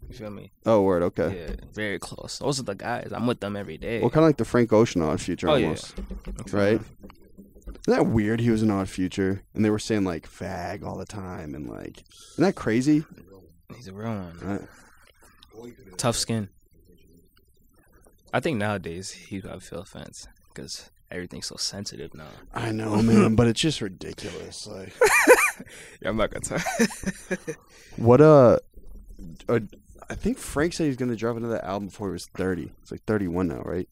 D: You feel me?
C: Oh, word. Okay.
D: Yeah, very close. Those are the guys. I'm with them every day.
C: Well, kind of like the Frank Ocean Odd Future
D: Oh,
C: almost.
D: yeah.
C: Right? Isn't that weird? He was an Odd Future, and they were saying like fag all the time, and like, isn't that crazy?
D: He's a real one.
C: Right.
D: Tough skin. I think nowadays he would feel offense because everything's so sensitive now.
C: I know, man, but it's just ridiculous. Like,
D: Yeah, I'm not gonna tell.
C: what I think Frank said he's gonna drop another album before he was 30. It's like 31 now, right?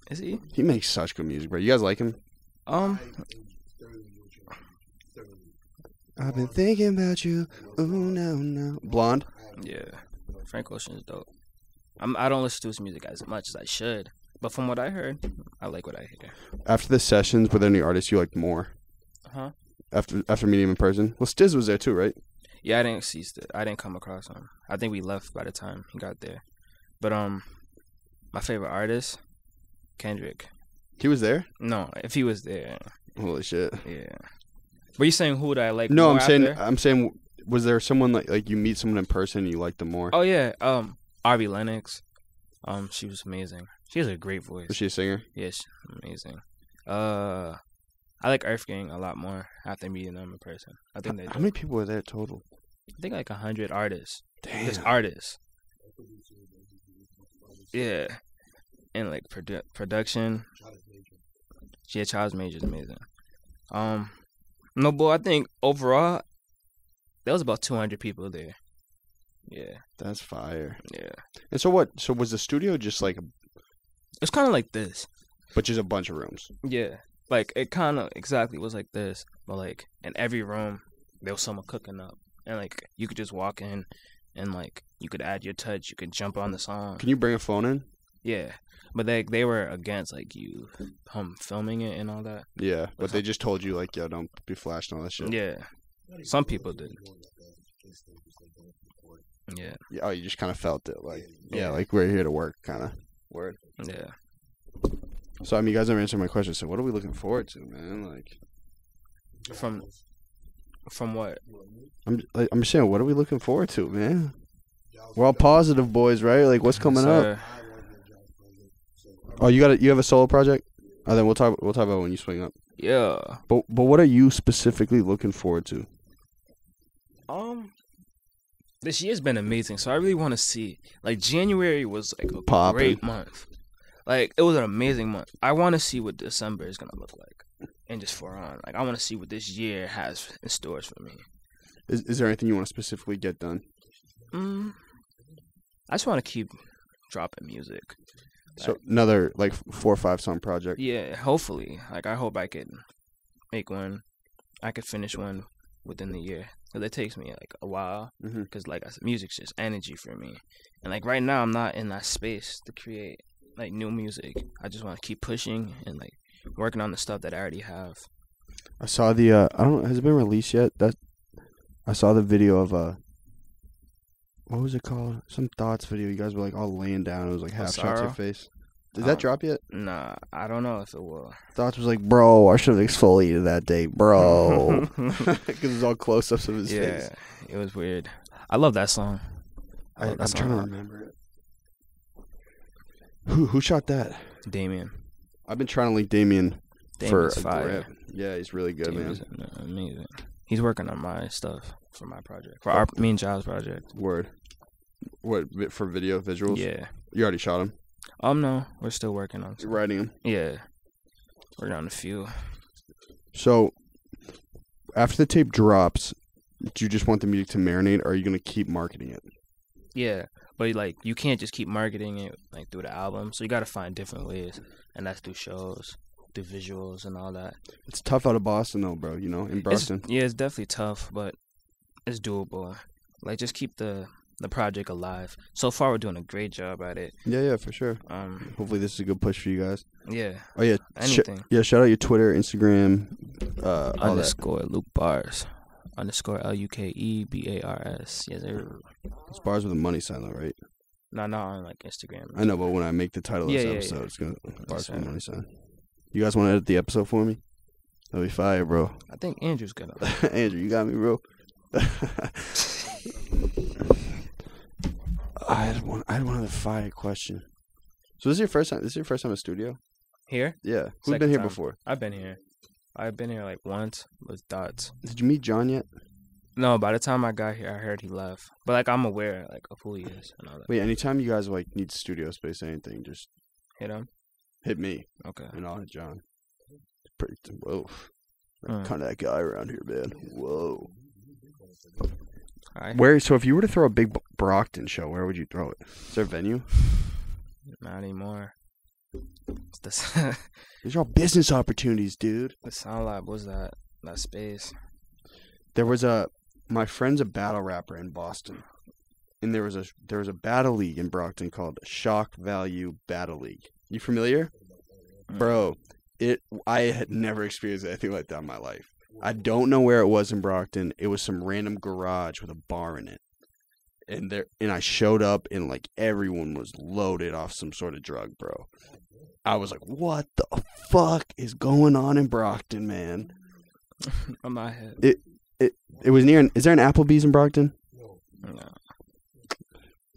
D: Is he?
C: He makes such good music, bro. You guys like him? I've been thinking about you. Oh no, no. Blonde?
D: Yeah. Frank Ocean is dope. I don't listen to his music as much as I should, but from what I heard, I like what I hear.
C: After the sessions, were there any artists you liked more?
D: Huh?
C: After meeting him in person? Well, Stiz was there too, right?
D: Yeah, I didn't come across him. I think we left by the time he got there. But my favorite artist, Kendrick.
C: He was there?
D: No, if he was there,
C: Holy shit.
D: yeah. Were you saying who would I like?
C: No,
D: more after?
C: I'm saying, was there someone like you meet someone in person and you like them more?
D: Oh yeah, Arby Lennox. She was amazing. She has a great voice.
C: Was she a singer?
D: Yes, amazing. I like Earth Gang a lot more after meeting them in person. I think
C: How many people were there total?
D: I think like 100 artists.
C: Damn.
D: Just artists. Yeah, and like production. Yeah, Charles Major's amazing. No, boy, I think overall there was about 200 people there. Yeah,
C: That's fire.
D: yeah.
C: And so what? So was the studio just like,
D: It's kind of like this.
C: but just a bunch of rooms?
D: Yeah, like it kind of exactly was like this, but like in every room there was someone cooking up, and like you could just walk in, and like you could add your touch, you could jump on the song.
C: Can you bring a phone in?
D: Yeah, but they were against like you filming it and all that.
C: Yeah, but they just told you like, yo, don't be flashed and all that shit.
D: Yeah, some people did. Yeah,
C: Yeah, oh, you just kind of felt it, like, yeah, like we're here to work, kind of. Word.
D: yeah.
C: So I mean, you guys never answered my question. So what are we looking forward to, man? Like,
D: From what?
C: I'm just saying, what are we looking forward to, man? We're all positive boys, right? Like, what's coming up?
D: Sir,
C: Oh, you have a solo project? Oh, then we'll talk about when you swing up.
D: Yeah.
C: But what are you specifically looking forward to?
D: This year's been amazing, so I really want to see. Like January was like a
C: Poppin'.
D: great month. Like it was an amazing month. I want to see what December is gonna look like, and just for on. Like I want to see what this year has in stores for me.
C: Is there anything you want to specifically get done?
D: I just want to keep dropping music.
C: So another like 4 or 5 song project.
D: Yeah, hopefully. Like I hope I could make one. I could finish one within the year. Cause it takes me like a while.
C: Mhm.
D: Cause like I said, music's just energy for me. And like right now, I'm not in that space to create like new music. I just want to keep pushing and like working on the stuff that I already have.
C: I saw the I don't know, has it been released yet? I saw the video of what was it called? Some Thoughts video. You guys were like all laying down. It was like half shots of
D: Sorrow?
C: your face. Did that drop yet?
D: Nah, I don't know if it will.
C: Thoughts was like, bro, I should have exfoliated that day, bro. Because it was all close-ups of his
D: Yeah,
C: face.
D: it was weird. I love that song.
C: I'm
D: love that
C: trying to
D: song.
C: remember it. Who shot that?
D: Damien.
C: I've been trying to link Damien for
D: Damien's
C: a
D: fire.
C: grip. Yeah, he's really good,
D: Damien's
C: man.
D: amazing. He's working on my stuff for my project, for me and Jiles' project.
C: Word. What, for video visuals?
D: Yeah.
C: You already shot him?
D: No, we're still working on.
C: You're writing him?
D: Yeah, working on a few.
C: So, after the tape drops, do you just want the music to marinate, or are you gonna keep marketing it?
D: Yeah, but like you can't just keep marketing it like through the album. So you got to find different ways, and that's through shows, through visuals, and all that.
C: It's tough out of Boston, though, bro. You know, in Boston.
D: It's definitely tough, but it's doable. Like just keep the project alive. So far, we're doing a great job at it.
C: Yeah, for sure. Hopefully, this is a good push for you guys.
D: Yeah.
C: Oh yeah.
D: Anything.
C: Shout out your Twitter, Instagram, all that.
D: _ Bars. _LUKEBARS. Yes, sir.
C: It's bars with a money sign, though, right?
D: No, not on like Instagram.
C: I know, but when I make the title of this episode, it's gonna bars with a money sign. You guys want to edit the episode for me? That'll be fire, bro.
D: I think Andrew's gonna.
C: Andrew, you got me, bro. I had one other fire question. So this is your first time? This is your first time in studio?
D: Here?
C: Yeah. Who's
D: Second
C: been here
D: time.
C: before?
D: I've been here. I've been here like once with Dots.
C: Did you meet John yet?
D: No, by the time I got here, I heard he left. But like I'm aware like of who he is and all that.
C: Wait, anytime you guys like need studio space or anything, just
D: Hit him.
C: hit me
D: Okay.
C: and I'll hit John. Whoa. Kind of that guy around here, man. Whoa.
D: All right.
C: Where? So if you were to throw a big Brockton show, where would you throw it? Is there a venue?
D: Not anymore. It's the
C: These are all business opportunities, dude.
D: the Sound Lab was that space.
C: There was my friend's a battle rapper in Boston, and there was a battle league in Brockton called Shock Value Battle League. You familiar? Bro, I had never experienced anything like that in my life. I don't know where it was in Brockton. It was some random garage with a bar in it. And I showed up and like everyone was loaded off some sort of drug, bro. I was like, what the fuck is going on in Brockton, man?
D: I'm not hit.
C: It was near is there an Applebee's in Brockton?
D: No.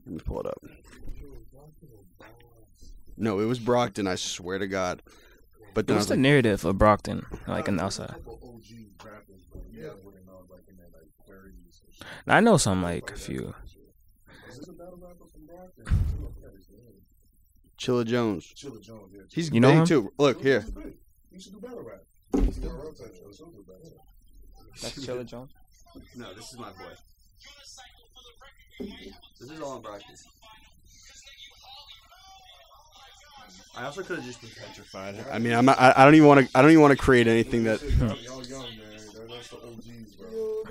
C: Let me pull it up. No, it was Brockton, I swear to God. But then
D: What's the narrative of Brockton, like in the outside? Now, I know some, like, a few.
C: Chilla Jones. He's
D: You know
C: big
D: him?
C: too. Look here.
D: That's Chilla Jones?
C: No, this is my boy. This is all in Brockton. I also could have just been petrified. I mean, I don't even want to create anything that.
E: Y'all young, man. That's the OGs, bro.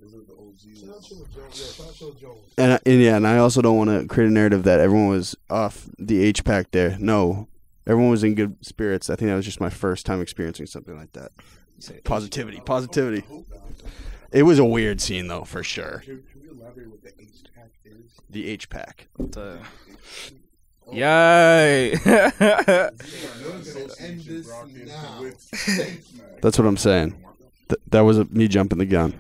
E: Those are the OGs.
C: And I also don't want to create a narrative that everyone was off the H pack there. No, everyone was in good spirits. I think that was just my first time experiencing something like that. Positivity. It was a weird scene though, for sure.
E: Can we elaborate what the H pack is?
C: The H pack.
D: Yay!
C: That's what I'm saying. That was me jumping the gun.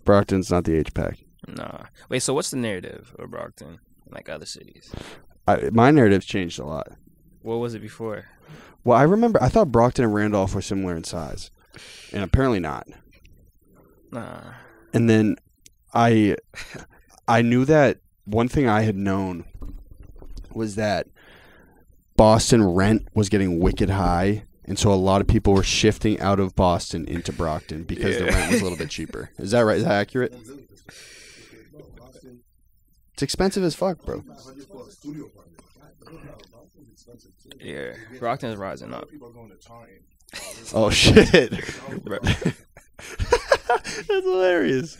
C: Brockton's not the H pack.
D: Nah. Wait, so what's the narrative of Brockton, like other cities?
C: My narrative's changed a lot.
D: What was it before?
C: Well, I thought Brockton and Randolph were similar in size, and apparently not.
D: Nah.
C: And then I knew that one thing I had known was that Boston rent was getting wicked high, and so a lot of people were shifting out of Boston into Brockton because the rent was a little bit cheaper. Is that right? Is that accurate? It's expensive as fuck, bro.
D: Yeah. Brockton's rising up.
C: Oh shit. That's hilarious.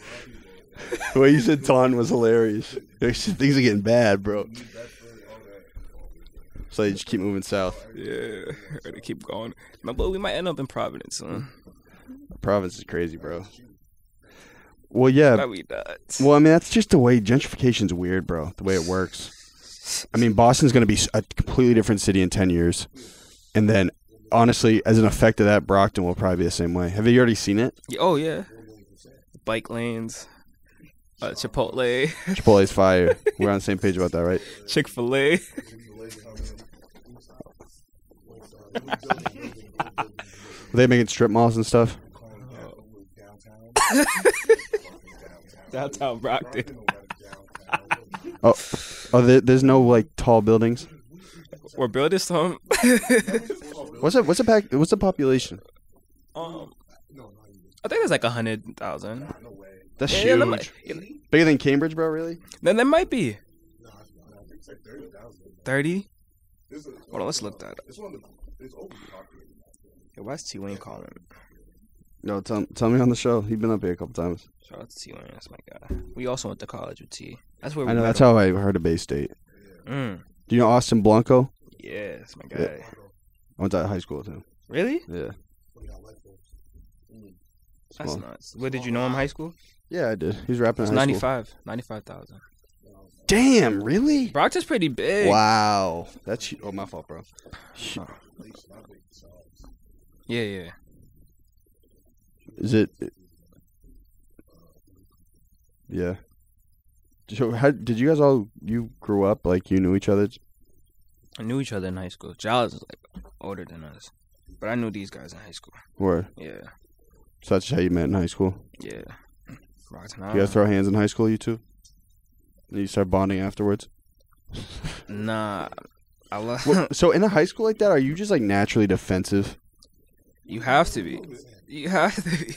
C: The way you said Taunton was hilarious. Things are getting bad, bro. So you just keep moving south.
D: Yeah. Gotta keep going. But we might end up in Providence soon.
C: Province is crazy, bro. Well, yeah.
D: That we nuts.
C: Well, I mean, that's just the way gentrification's weird, bro. The way it works. I mean, Boston's going to be a completely different city in 10 years. And then, honestly, as an effect of that, Brockton will probably be the same way. Have you already seen it?
D: Oh, yeah. Bike lanes. Chipotle.
C: Chipotle's fire. We're on the same page about that, right?
D: Chick-fil-A.
C: Are they making strip malls and stuff?
D: Downtown Brockton.
C: Oh, Oh, there's no like tall buildings.
D: We're building some.
C: What's the population?
D: I think it's like 100,000.
C: That's
D: Yeah,
C: huge.
D: that might-
C: Bigger than Cambridge, bro. Really?
D: Then that might be 30. Hold on, let's look that up. Yo, why's T Wayne calling?
C: No, tell me on the show. He's been up here a couple times.
D: Shout out to T Wayne. That's my guy. We also went to college with T. That's where we
C: I know.
D: met
C: That's
D: him.
C: how I heard of Bay State.
D: Mm.
C: Do you know Austin Blanco?
D: Yeah, that's my guy.
C: I went to high school with him.
D: Really?
C: Yeah.
D: That's
C: Small.
D: nuts. What, did you know him in high school?
C: Yeah, I did. He was rapping
D: It's
C: in high school.
D: 95,000.
C: Damn, really?
D: Brockton's pretty big.
C: Wow. That's oh my fault, bro.
D: Yeah.
C: Is it? Yeah. So, how did you guys you grew up like you knew each other?
D: I knew each other in high school. Jiles is like older than us, but I knew these guys in high school.
C: Or
D: Yeah.
C: so that's how you met in high school?
D: Yeah. Brockton.
C: You guys throw hands in high school, you two? And you start bonding afterwards?
D: Nah. I love.
C: Well, so in a high school like that, are you just like naturally defensive?
D: You have to be. You have to be.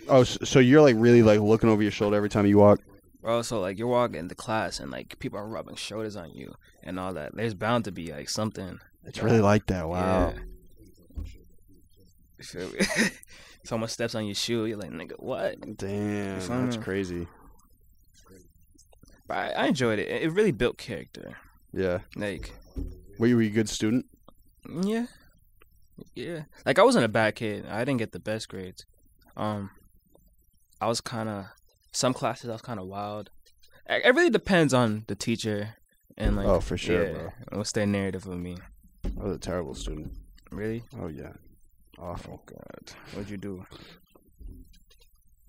C: Oh, so you're like really like looking over your shoulder every time you walk?
D: Bro, so like you're walking into class and like people are rubbing shoulders on you and all that. There's bound to be like something.
C: It's really like that. Wow.
D: Yeah. You feel me? Someone steps on your shoe, you're like, nigga, what?
C: Damn, that's crazy.
D: But I enjoyed it. It really built character.
C: Yeah.
D: Like,
C: Were you a good student?
D: yeah. Like I wasn't a bad kid. I didn't get the best grades. I was kind of some classes I was kind of wild. It really depends on the teacher and like.
C: Oh, for sure,
D: yeah,
C: bro.
D: and what's their narrative of me?
C: I was a terrible student.
D: Really?
C: Oh yeah. Awful.
D: God, what'd you do?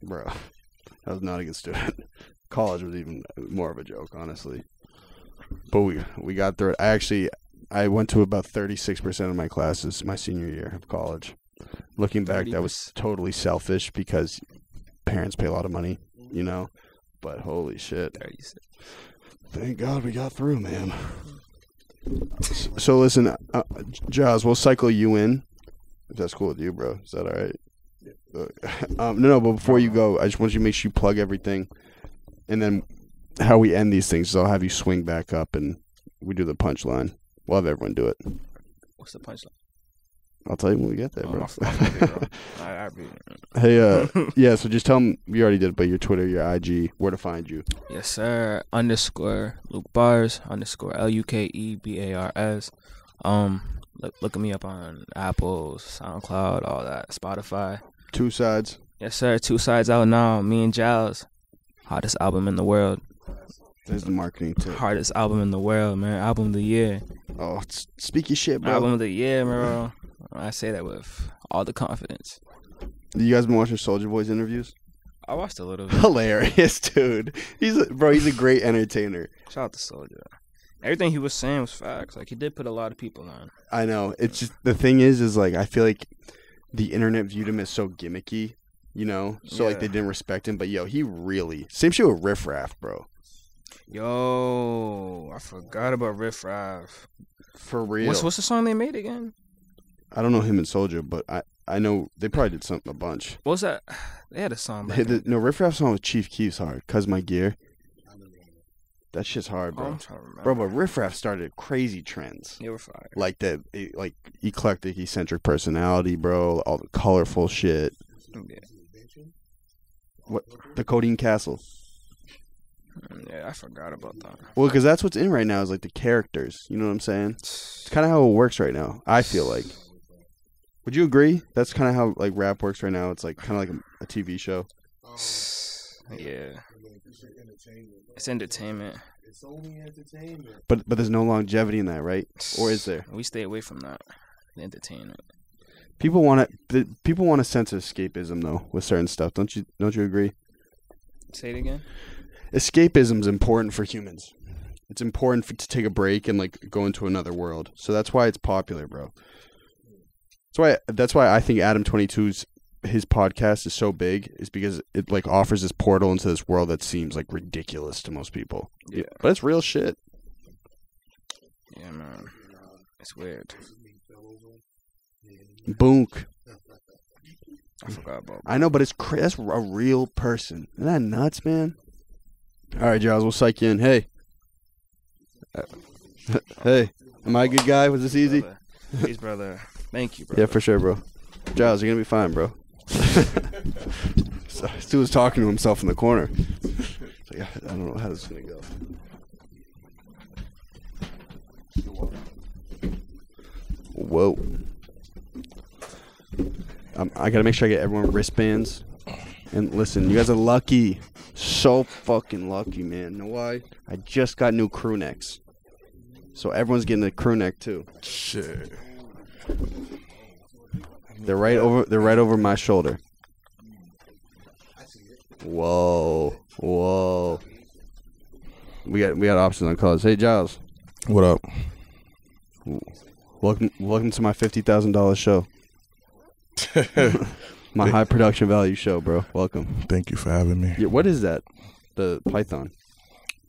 C: Bro, I was not a good student. College was even more of a joke, honestly. But we got through it. I went to about 36% of my classes my senior year of college. Looking back, that was totally selfish because parents pay a lot of money, you know. But holy shit.
D: 36.
C: Thank God we got through, man. So listen, Jiles, we'll cycle you in. If that's cool with you, bro. Is that all right? No, but before you go, I just want you to make sure you plug everything. And then how we end these things is I'll have you swing back up and we do the punchline. We'll have everyone do it.
D: What's the punchline?
C: I'll tell you when we get there,
D: Oh,
C: bro.
D: my fault, bro. I really...
C: Hey, yeah, so just tell them, you already did it, but your Twitter, your IG, where to find you.
D: Yes, sir. _ Luke Bars _ LUKEBARS. Look me up on Apple, SoundCloud, all that, Spotify.
C: 2 sides.
D: Yes, sir. 2 sides out now. Me and Jiles. Hottest album in the world.
C: There's the marketing tip.
D: Hardest album in the world, man. Album of the year.
C: Oh, speak your shit, bro.
D: Album of the year, bro. I say that with all the confidence.
C: You guys been watching Soulja Boy's interviews?
D: I watched a little bit.
C: Hilarious, dude. He's a great entertainer.
D: Shout out to Soulja. Everything he was saying was facts. Like, he did put a lot of people on.
C: I know. It's just the thing is like I feel like the internet viewed him as so gimmicky, you know. So like
D: Yeah.
C: they didn't respect him, but yo, he really same shit with Riff Raff, bro.
D: Yo, I forgot about Riff Raff.
C: For real.
D: What's the song they made again?
C: I don't know him and Soulja, but I know they probably did something a bunch.
D: What was that? They had a song. Back
C: No, Riff Raff song with Chief Keef's hard. Cause my gear. That shit's hard,
D: Oh,
C: bro.
D: I'm trying to remember.
C: Bro, but Riff Raff started crazy trends.
D: They were fire.
C: Like that, like eclectic, eccentric personality, bro. All the colorful shit.
D: Yeah.
C: What the Codeine Castle?
D: Yeah, I forgot about that.
C: Well, because that's what's in right now is like the characters. You know what I'm saying? It's kind of how it works right now. I feel like. Would you agree? That's kind of how like rap works right now. It's like kind of like a TV show.
D: Yeah. It's entertainment.
B: It's only entertainment.
C: But there's no longevity in that, right? Or is there?
D: We stay away from that. The entertainment.
C: People want a sense of escapism though with certain stuff. Don't you agree?
D: Say it again.
C: Escapism is important for humans. It's important to take a break and like go into another world. So that's why it's popular, bro. That's why I think Adam 22's his podcast is so big, is because it like offers this portal into this world that seems like ridiculous to most people.
D: Yeah.
C: But it's real shit.
D: It's weird.
C: Boonk.
D: I forgot about.
C: I know, but that's a real person. Isn't that nuts, man? All right, Giles, we'll psych you in. Hey. Hey. Am I a good guy? Was this easy?
D: Please, brother. Thank you, brother.
C: Yeah, for sure, bro. Giles, you're going to be fine, bro. So, Stu was talking to himself in the corner. It's like, I don't know how this is going to go. Whoa. I got to make sure I get everyone wristbands. And listen, you guys are lucky. So fucking lucky, man. Know why? I just got new crew necks. So everyone's getting a crew neck too.
E: Shit.
C: They're right over my shoulder. Whoa. Whoa. We got options on colors. Hey Giles.
E: What up?
C: Welcome to my $50,000 show. My high production value show, bro. Welcome.
E: Thank you for having me.
C: Yeah, what is that? The Python.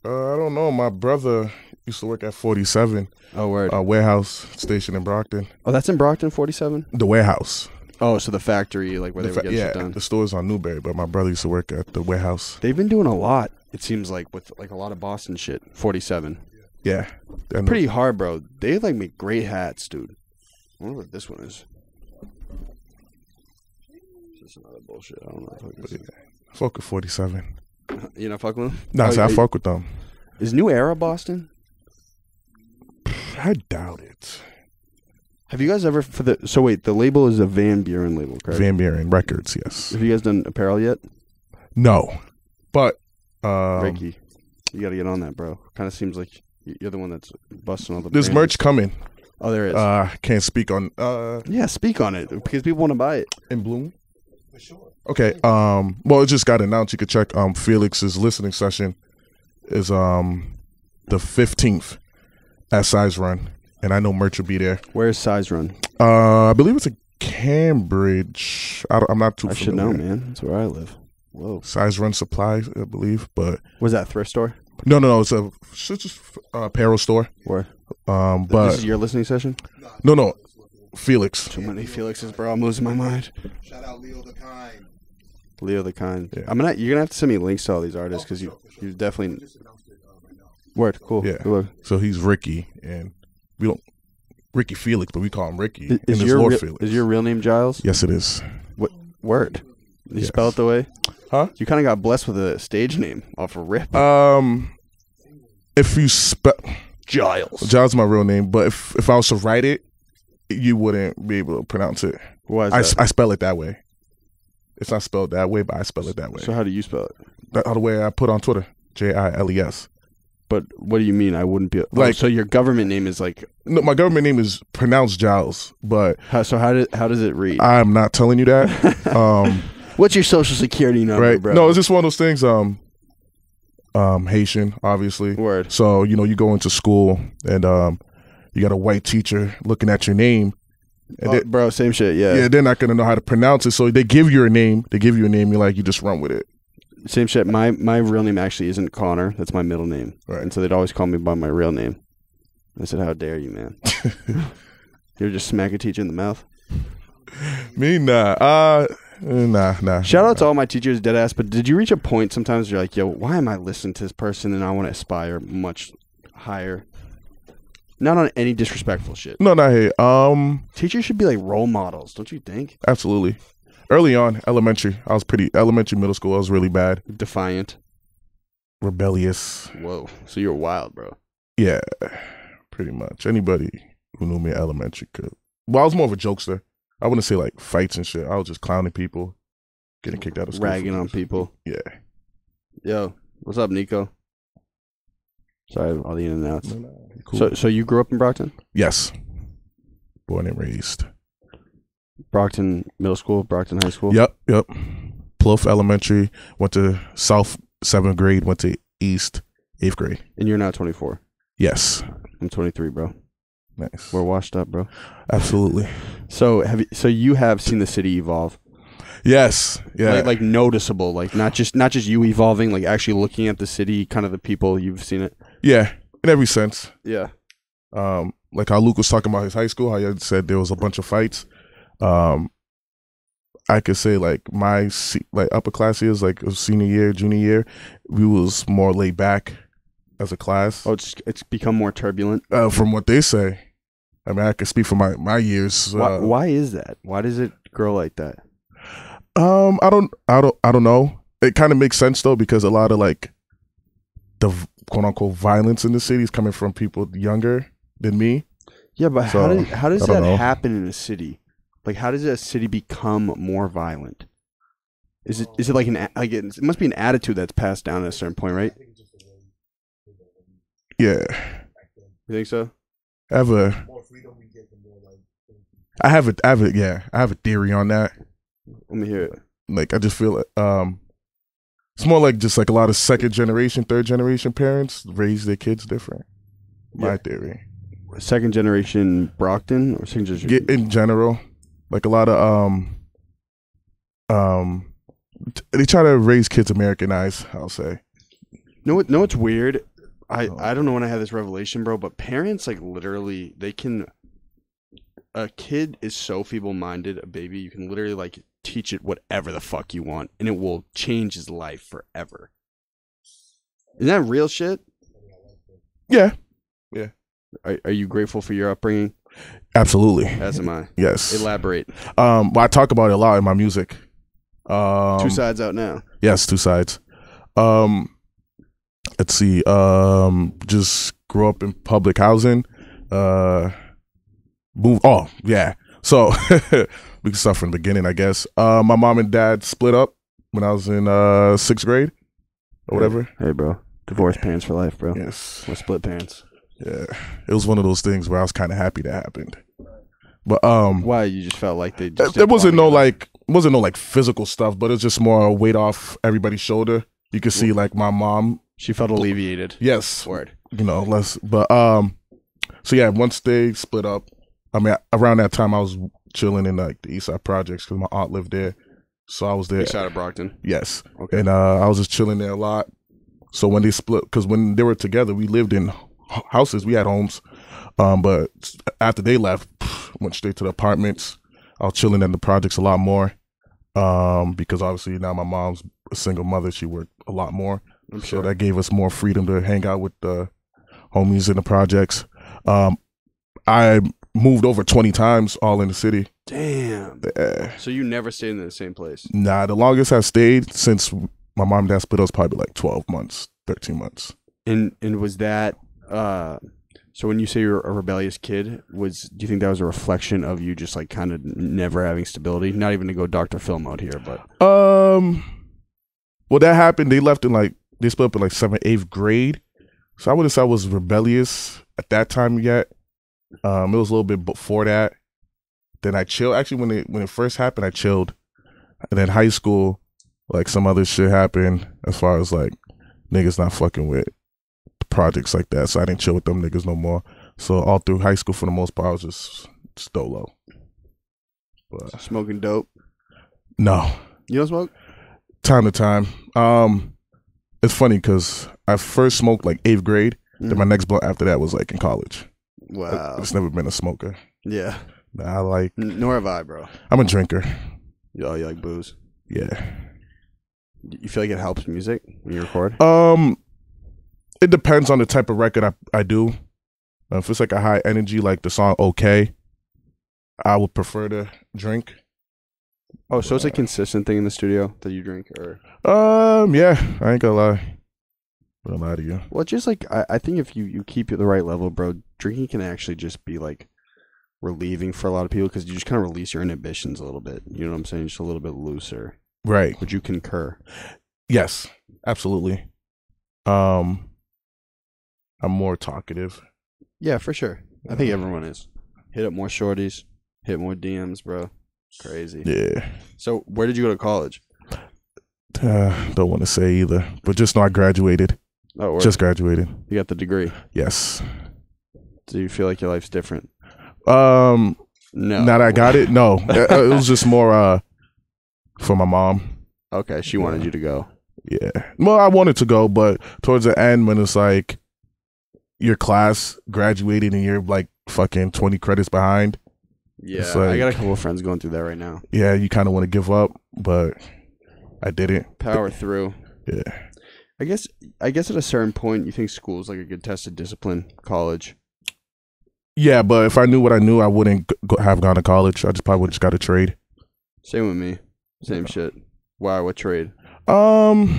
E: I don't know. My brother used to work at 47.
C: Oh, word.
E: Warehouse station in Brockton.
C: Oh, that's in Brockton, 47?
E: The warehouse.
C: Oh, so the factory, like where they would get shit done.
E: The store's on Newberry, but my brother used to work at the warehouse.
C: They've been doing a lot, it seems like, with like a lot of Boston shit. 47.
E: Yeah.
C: Pretty hard, bro. They like make great hats, dude. I wonder what this one is. This is another bullshit. I don't know what I'm talking about.
E: Fuck with 47.
C: You know, fuck with them?
E: Nah, I fuck with them.
C: Is New Era Boston?
E: I doubt it.
C: Have you guys ever so wait, the label is a Van Buren label, correct?
E: Van Buren Records, yes.
C: Have you guys done apparel yet?
E: No, but
C: Ricky, you got to get on that, bro. Kind of seems like you're the one that's busting all the.
E: There's merch coming.
C: Oh, there is.
E: Can't speak on.
C: Yeah, speak on it because people want to buy it
E: in Bloom. For sure. Okay. Well, it just got announced. You could check. Felix's listening session is the 15th at Size Run. And I know merch will be there.
C: Where's Size Run?
E: I believe it's in Cambridge. I'm not too familiar.
C: I should know, man. That's where I live. Whoa.
E: Size Run Supplies, I believe. But
C: was that thrift store?
E: No. It's just apparel store.
C: Where?
E: But
C: this is your listening session?
E: No. Felix.
C: Too many Felixes, bro. I'm losing my mind.
B: Shout out Leo the Kind.
C: Leo the Kind.
E: Yeah.
C: You're gonna have to send me links to all these artists because you definitely. Word. Cool.
E: Yeah.
C: Good luck.
E: So he's Ricky and. We don't Ricky Felix, but we call him Ricky.
C: Is your real name Giles?
E: Yes, it is.
C: What word? You spell it the way?
E: Huh?
C: You kind of got blessed with a stage name off a rip.
E: If you spell
C: Jiles.
E: Giles is my real name, but if I was to write it, you wouldn't be able to pronounce it.
C: Why is that?
E: I spell it that way. It's not spelled that way, but I spell it that way.
C: So how do you spell it?
E: The way I put on Twitter, Jiles.
C: But what do you mean? I wouldn't be like. So your government name is like.
E: No, my government name is pronounced Jiles, but
C: how does it read?
E: I'm not telling you that.
C: What's your social security number,
E: right?
C: bro?
E: No, it's just one of those things. Haitian, obviously.
C: Word.
E: So you go into school and you got a white teacher looking at your name. And
C: bro, same shit. Yeah.
E: Yeah, they're not gonna know how to pronounce it, so they give you a name. You're like, you just run with it.
C: Same shit. My real name actually isn't Connor. That's my middle name.
E: Right.
C: And so they'd always call me by my real name. I said, "How dare you, man? You're just smack a teacher in the mouth."
E: Me, nah. Nah.
C: Shout out to all my teachers, dead ass. But did you reach a point sometimes you're like, "Yo, why am I listening to this person and I want to aspire much higher?" Not on any disrespectful shit.
E: No, not here.
C: Teachers should be like role models, don't you think?
E: Absolutely. Early on, elementary, middle school, I was really bad.
C: Defiant.
E: Rebellious.
C: Whoa. So you're wild, bro.
E: Yeah, pretty much. Anybody who knew me in elementary could. Well, I was more of a jokester. I wouldn't say like fights and shit. I was just clowning people, getting kicked out of school.
C: Ragging on people.
E: Yeah.
C: Yo, what's up, Nico? Sorry, all the in and outs.
E: No, cool.
C: So you grew up in Brockton?
E: Yes. Born and raised.
C: Brockton Middle School, Brockton High School?
E: Yep. Plouffe Elementary, went to South 7th grade, went to East 8th grade.
C: And you're now 24?
E: Yes.
C: I'm 23, bro.
E: Nice.
C: We're washed up, bro.
E: Absolutely.
C: So you have seen the city evolve?
E: Yes. Yeah.
C: Like noticeable, like not just you evolving, like actually looking at the city, kind of the people, you've seen it?
E: Yeah, in every sense.
C: Yeah.
E: like how Luke was talking about his high school, how you said there was a bunch of fights. I could say like like upper class years, like senior year, junior year, we was more laid back as a class.
C: Oh, it's become more turbulent.
E: From what they say, I mean, I can speak for my years.
C: Why is that? Why does it grow like that?
E: I don't know. It kind of makes sense though, because a lot of like the quote unquote violence in the city is coming from people younger than me.
C: Yeah, but
E: So,
C: how does
E: I don't
C: that
E: know.
C: happen in a city? Like, how does a city become more violent? Is it like it must be an attitude that's passed down at a certain point, right?
E: Yeah,
C: You think so?
E: I have a theory on that.
C: Let me hear it.
E: Like I just feel it's more like just like a lot of second generation, third generation parents raise their kids different. My theory.
C: Second generation Brockton or second generation?
E: In general, like a lot of they try to raise kids Americanized, I'll say.
C: No, it's weird. I don't know when I had this revelation, bro, but parents like literally a kid is so feeble-minded, a baby, you can literally like teach it whatever the fuck you want and it will change his life forever. Isn't that real shit?
E: Yeah.
C: Are you grateful for your upbringing?
E: Absolutely.
C: As am I.
E: Yes.
C: Elaborate.
E: Well, I talk about it a lot in my music.
C: Two sides out now.
E: Yes, two sides. Let's see. Just grew up in public housing. Oh, yeah. So we can start from the beginning, I guess. My mom and dad split up when I was in 6th grade or whatever.
C: Hey, bro. Divorced parents for life, bro.
E: Yes.
C: Or split parents.
E: Yeah. It was one of those things where I was kind of happy that happened. But
C: why? You just felt like they just
E: there wasn't no like physical stuff, but it's just more a weight off everybody's shoulder. You could see like my mom.
C: She felt alleviated.
E: Yes.
C: Word.
E: You know, less. But so yeah, once they split up, I mean, around that time I was chilling in like the East Side Projects because my aunt lived there, so I was there.
C: East Side of Brockton.
E: Yes.
C: Okay.
E: And I was just chilling there a lot. So when they split, because when they were together, we lived in houses, we had homes. But after they left, went straight to the apartments. I was chilling in the projects a lot more. Because obviously now my mom's a single mother, she worked a lot more.
C: I'm
E: So
C: sure.
E: that gave us more freedom to hang out with the homies in the projects. I moved over 20 times all in the city.
C: Damn. So you never stayed in the same place?
E: Nah, the longest I've stayed since my mom and dad split up was probably like 12 months, 13 months.
C: And was that so when you say you're a rebellious kid, do you think that was a reflection of you just like kind of never having stability? Not even to go Dr. Phil mode here, but
E: well, that happened. They split up in like 7th, 8th grade. So I wouldn't say I was rebellious at that time yet. It was a little bit before that. Then I chilled. Actually, when it first happened, I chilled. And then high school, like some other shit happened as far as like niggas not fucking with projects like that. So I didn't chill with them niggas no more. So all through high school, for the most part, I was just dolo. But
C: smoking dope.
E: no,
C: You don't smoke?
E: time to time. It's funny because I first smoked like 8th grade. Then my next blunt after that was like in college.
C: Wow.
E: It's never been a smoker.
C: Yeah.
E: Nah,
C: Nor have I, bro.
E: I'm a drinker.
C: You like booze?
E: Yeah.
C: You feel like it helps music when you record?
E: It depends on the type of record I do. If it's like a high energy, like the song "Okay," I would prefer to drink.
C: Oh, so it's a consistent thing in the studio that you drink, or?
E: Yeah, I ain't gonna lie. Gonna lie to you.
C: Well, just like I think if you keep it the right level, bro, drinking can actually just be like relieving for a lot of people because you just kind of release your inhibitions a little bit. You know what I'm saying? Just a little bit looser.
E: Right.
C: Would you concur?
E: Yes, absolutely. I'm more talkative.
C: Yeah, for sure. I think everyone is. Hit up more shorties. Hit more DMs, bro. Crazy.
E: Yeah.
C: So, where did you go to college?
E: Don't want to say either, but just know I graduated.
C: Oh,
E: Just graduated.
C: you got the degree.
E: Yes.
C: Do you feel like your life's different?
E: No.
C: No.
E: Now that I got it, no. It was just more for my mom.
C: Okay, she wanted you to go.
E: Yeah. Well, I wanted to go, but towards the end, when it's like your class graduated and you're like fucking 20 credits behind.
C: Yeah,
E: It's like-
C: I got a couple of friends going through that right now.
E: Yeah, you kind of want to give up, but I didn't.
C: Power through.
E: Yeah.
C: I guess at a certain point, you think school is like a good test of discipline. College.
E: Yeah, but if I knew what I knew, I wouldn't have gone to college. I just probably would just got a trade.
C: Same with me. Same shit. Why? What trade?
E: Probably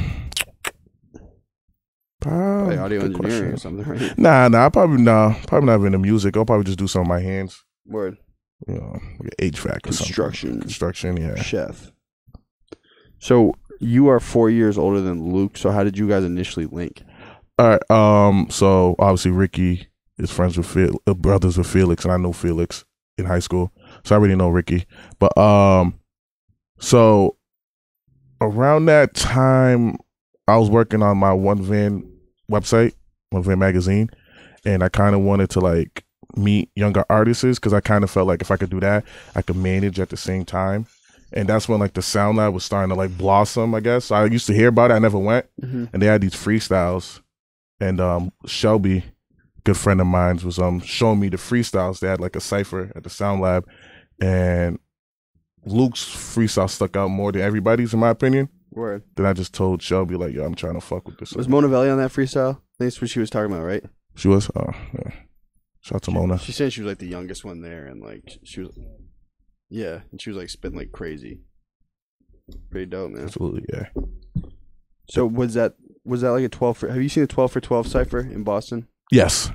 C: Audio
E: good
C: engineering or
E: question.
C: something, right?
E: Nah, probably not into music. I'll probably just do some of my hands.
C: Word.
E: You know, like HVAC or
C: Construction.
E: Construction, yeah.
C: Chef. So you are 4 years older than Luke. So how did you guys initially link?
E: All right. So obviously Ricky is friends with brothers with Felix, and I know Felix in high school, so I already know Ricky. But so around that time, I was working on my One Van website, One Van magazine, and I kind of wanted to like meet younger artists because I kind of felt like if I could do that, I could manage at the same time. And that's when like the Soundcloud was starting to like blossom, I guess. So I used to hear about it. I never went.
C: Mm-hmm.
E: And they had these freestyles. And Shelby, good friend of mine, was showing me the freestyles. They had like a cipher at the Sound Lab. And Luke's freestyle stuck out more than everybody's, in my opinion.
C: Word.
E: Then I just told Shelby, like, yo, I'm trying to fuck with this.
C: Was Mona Velli on that freestyle? That's what she was talking about, right?
E: She was? Oh, yeah. Shout out to Mona.
C: She said she was like the youngest one there, and like she was, yeah, and she was like spitting like crazy. Pretty dope, man.
E: Absolutely, yeah.
C: So was that like a 12 for? Have you seen the 12 for 12 cipher in Boston?
E: Yes.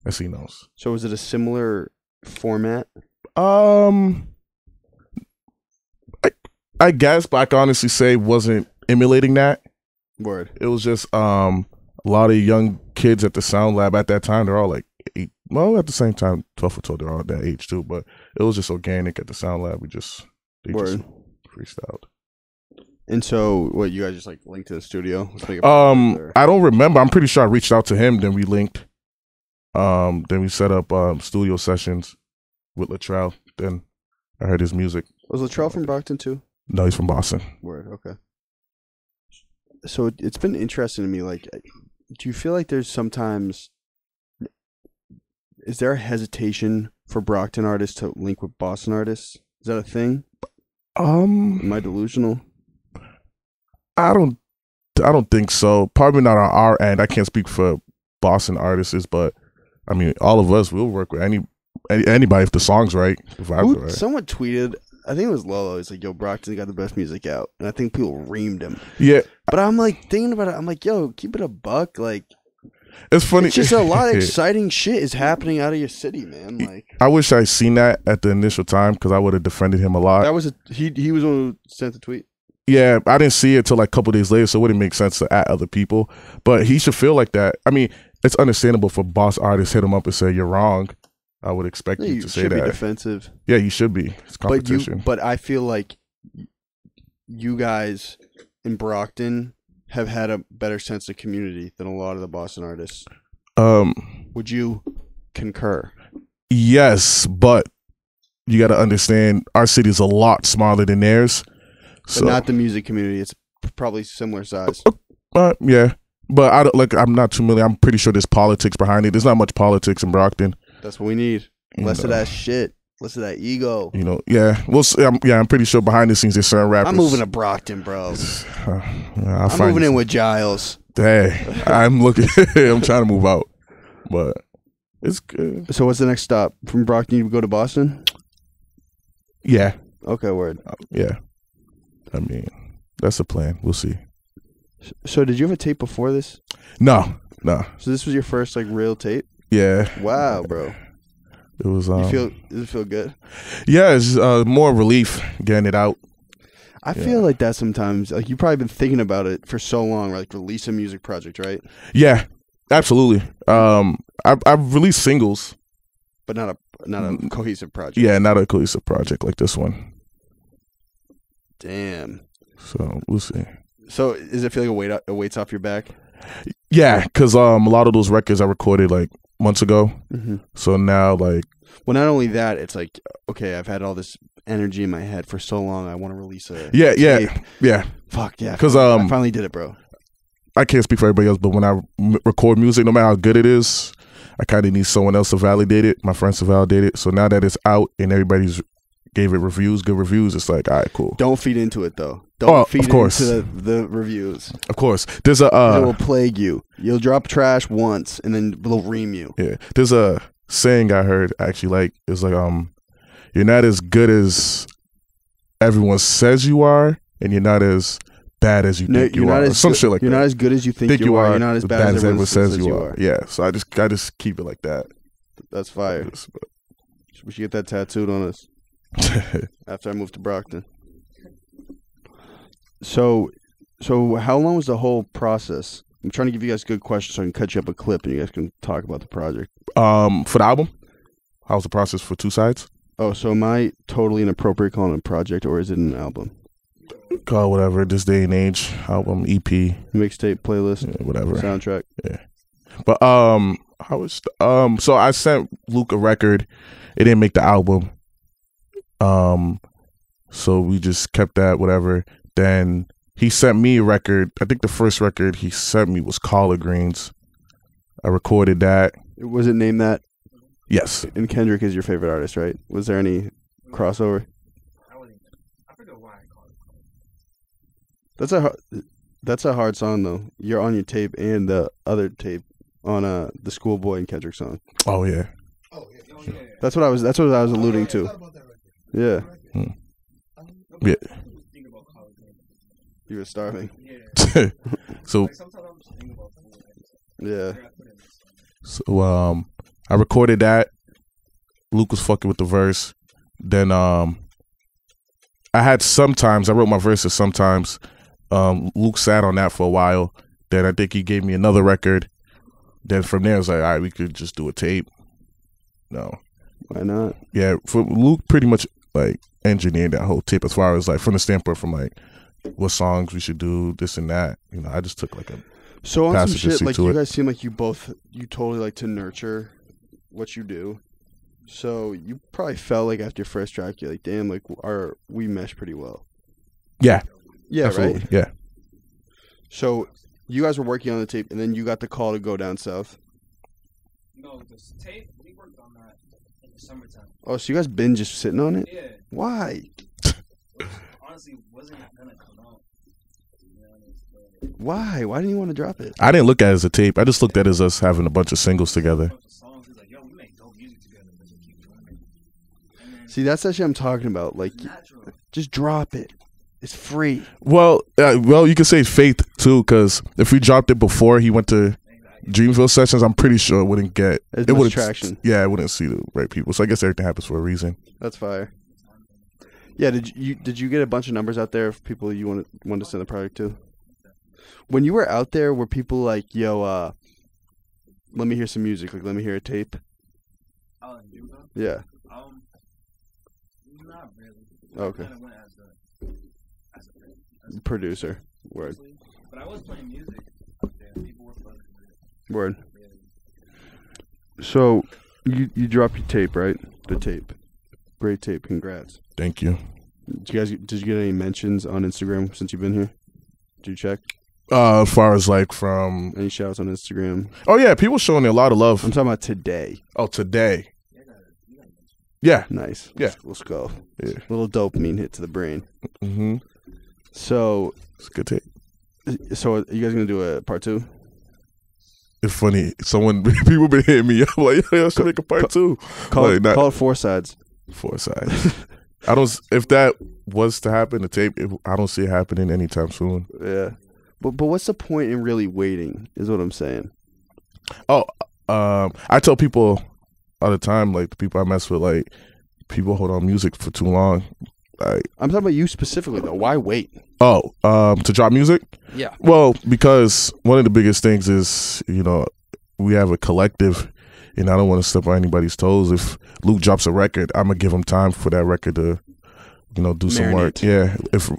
E: I seen those.
C: So was it a similar format?
E: I guess, but I can honestly say wasn't emulating that.
C: Word.
E: It was just a lot of young kids at the Sound Lab at that time. They're all like 8. Well, at the same time, 12 for 12, they're all that age too. But it was just organic at the Sound Lab. They just freestyled.
C: And so, what, you guys just like linked to the studio? Let's make it
E: I don't remember. I'm pretty sure I reached out to him. Then we linked. Then we set up studio sessions with Latrell. Then I heard his music.
C: Was Latrell from Brockton too?
E: No, he's from Boston.
C: Word. Okay. So it's been interesting to me. Like, do you feel like there's sometimes? Is there a hesitation for Brockton artists to link with Boston artists? Is that a thing? Am I delusional?
E: I don't think so. Probably not on our end. I can't speak for Boston artists, but I mean, all of us will work with anybody if the song's right. The vibes are right.
C: Someone tweeted, I think it was Lolo. It's like, yo, Brockton got the best music out, and I think people reamed him.
E: Yeah,
C: but I'm like thinking about it. I'm like, yo, keep it a buck. Like,
E: it's funny.
C: It's just a lot of exciting shit is happening out of your city, man. Like,
E: I wish I seen that at the initial time because I would have defended him a lot.
C: That was he was the one who sent the tweet.
E: Yeah, I didn't see it till like a couple days later, so it wouldn't make sense to at other people. But he should feel like that. I mean, it's understandable for boss artists hit him up and say you're wrong. I would expect you to say
C: should
E: that.
C: Be defensive.
E: Yeah, you should be. It's competition.
C: But I feel like you guys in Brockton have had a better sense of community than a lot of the Boston artists. Would you concur?
E: Yes, but you got to understand our city is a lot smaller than theirs.
C: But not the music community. It's probably similar size.
E: Yeah, but I'm not familiar. I'm pretty sure there's politics behind it. There's not much politics in Brockton.
C: That's what we need. Less of that shit. Less of that ego.
E: You know, yeah. I'm pretty sure behind the scenes there's certain rappers.
C: I'm moving to Brockton, bro. I'm moving in with Jiles.
E: Hey, I'm looking. I'm trying to move out, but it's good.
C: So what's the next stop from Brockton? You go to Boston?
E: Yeah.
C: Okay, word.
E: Yeah. I mean, that's the plan. We'll see.
C: So did you have a tape before this?
E: No.
C: So this was your first like real tape?
E: Yeah.
C: Wow, bro.
E: It was.
C: Does it feel good?
E: Yeah, it's more relief getting it out.
C: I feel like that sometimes. Like you've probably been thinking about it for so long, like release a music project, right?
E: Yeah, absolutely. I've released singles,
C: but not a cohesive project.
E: Yeah, not a cohesive project like this one.
C: Damn.
E: So we'll see.
C: So does it feel like a weight's off your back?
E: Yeah, because a lot of those records I recorded like months ago.
C: Mm-hmm.
E: So now like.
C: Well, not only that, it's like, okay, I've had all this energy in my head for so long. I want to release a tape.
E: Yeah.
C: Fuck yeah.
E: Because
C: I finally did it, bro.
E: I can't speak for everybody else, but when I record music, no matter how good it is, I kind of need someone else to validate it, my friends to validate it. So now that it's out and everybody's gave it reviews, good reviews, it's like, all right, cool.
C: Don't feed into it though. Don't feed
E: of course.
C: into the reviews.
E: Of course. There's a
C: it will plague you. You'll drop trash once and then they'll ream you.
E: Yeah. There's a saying I heard actually, like, it's like you're not as good as everyone says you are, and you're not as bad as you think you are. Some shit like that.
C: You're not as good as you think you are. You're not as bad as everyone says you are.
E: Yeah. So I just keep it like that.
C: That's fire. We should get that tattooed on us after I move to Brockton. So how long was the whole process? I'm trying to give you guys good questions so I can cut you up a clip and you guys can talk about the project.
E: For the album, how was the process for Two Sides?
C: Oh, so am I totally inappropriate calling it a project, or is it an album?
E: Call whatever, this day and age, album, EP,
C: mixtape, playlist,
E: yeah, whatever,
C: soundtrack.
E: Yeah, but how was so I sent Luke a record. It didn't make the album. So we just kept that, whatever. Then he sent me a record. I think the first record he sent me was Collard Greens. I recorded that.
C: Was it named that?
E: Yes.
C: And Kendrick is your favorite artist, right? Was there any crossover?
D: I forgot why I called it.
C: That's a hard song though. You're on your tape and the other tape on the Schoolboy and Kendrick song.
E: Oh yeah.
C: That's what I was alluding to. Yeah.
E: Yeah.
C: You were starving.
E: So.
C: Yeah.
E: So I recorded that. Luke was fucking with the verse. Then I wrote my verses sometimes. Luke sat on that for a while. Then I think he gave me another record. Then from there I was like, all right, we could just do a tape. No.
C: Why not?
E: Yeah, for Luke pretty much like engineered that whole tape as far as like from the standpoint from like what songs we should do, this and that. You know, I just took like a
C: so on some shit, like you
E: guys
C: seem like you totally like to nurture what you do. So you probably felt like after your first track, you're like, damn, like we mesh pretty well.
E: Yeah.
C: Yeah,
E: absolutely.
C: right?
E: Yeah.
C: So you guys were working on the tape and then you got the call to go down south.
D: No, this tape, we worked on that in the summertime.
C: Oh, so you guys been just sitting on it?
D: Yeah.
C: Why?
D: Honestly, wasn't gonna come out.
C: Why? Why didn't you want to drop it?
E: I didn't look at it as a tape. I just looked at it as us having a bunch of singles together.
C: See, that's that shit I'm talking about. Like, just drop it. It's free.
E: Well, you could say Faith too, because if we dropped it before he went to Dreamville sessions, I'm pretty sure it wouldn't get
C: much traction.
E: Yeah, it wouldn't see the right people. So I guess everything happens for a reason.
C: That's fire. Yeah, did you get a bunch of numbers out there of people you wanted to send the project to? When you were out there, were people like, yo, let me hear some music, like let me hear a tape? Yeah.
D: Not really.
C: Okay.
D: Kind of went as a
C: producer. Word.
D: But I was playing music out there. People were fucking with it.
C: Word. So you dropped your tape, right? The tape. Great tape. Congrats.
E: Thank you.
C: Did you get any mentions on Instagram since you've been here? Did you check?
E: As far as like from
C: any shouts on Instagram?
E: Oh yeah, people showing a lot of love.
C: I'm talking about today.
E: Oh, today. Yeah.
C: Nice.
E: Yeah.
C: Let's go.
E: Yeah.
C: Little dopamine hit to the brain.
E: Mm-hmm.
C: So
E: it's a good tape.
C: So are you guys gonna do a part 2?
E: It's funny. People been hitting me up like, yeah, I should make a part 2.
C: Call it 4 sides.
E: 4 sides. I don't. If that was to happen, the tape, I don't see it happening anytime soon.
C: Yeah. But what's the point in really waiting? Is what I'm saying.
E: Oh, I tell people all the time, like the people I mess with, like people hold on music for too long. Like,
C: I'm talking about you specifically though. Why wait?
E: Oh, to drop music?
C: Yeah.
E: Well, because one of the biggest things is, we have a collective, and I don't want to step on anybody's toes. If Luke drops a record, I'm gonna give him time for that record to, do some work. Yeah. If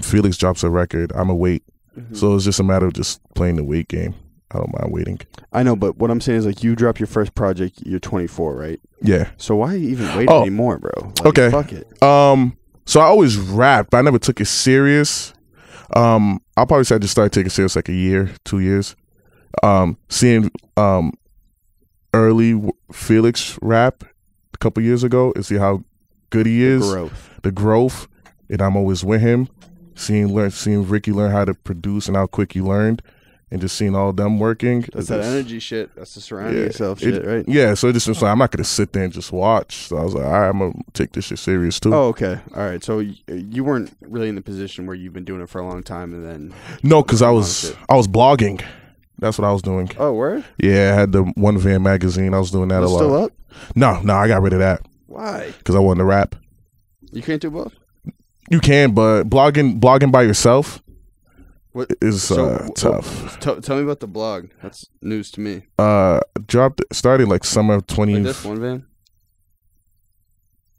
E: Felix drops a record, I'm gonna wait. Mm-hmm. So it's just a matter of just playing the wait game. I don't mind waiting.
C: I know, but what I'm saying is, like, you drop your first project, you're 24, right?
E: Yeah.
C: So why even wait anymore, bro? Like,
E: okay.
C: Fuck it.
E: So I always rapped, but I never took it serious. I'll probably say I just started taking it serious like a year, 2 years. Seeing early Felix rap a couple years ago and see how good he is. The growth, and I'm always with him. Seeing Ricky learn how to produce and how quick he learned, and just seeing all them working.
C: That's that energy shit. That's the surrounding yourself shit, right?
E: Yeah, so it just was like, I'm not going to sit there and just watch. So I was like, all right, I'm going to take this shit serious too.
C: Oh, okay. All right. So you weren't really in the position where you've been doing it for a long time and then...
E: No, because I was blogging. That's what I was doing.
C: Oh, word?
E: Yeah, I had the One Van magazine. I was doing that a lot.
C: Still up?
E: No, I got rid of that.
C: Why?
E: Because I wanted to rap.
C: You can't do both? You
E: can, but blogging by yourself is tough.
C: Tell me about the blog. That's news to me.
E: Started like summer of 20.
C: Like this One Van?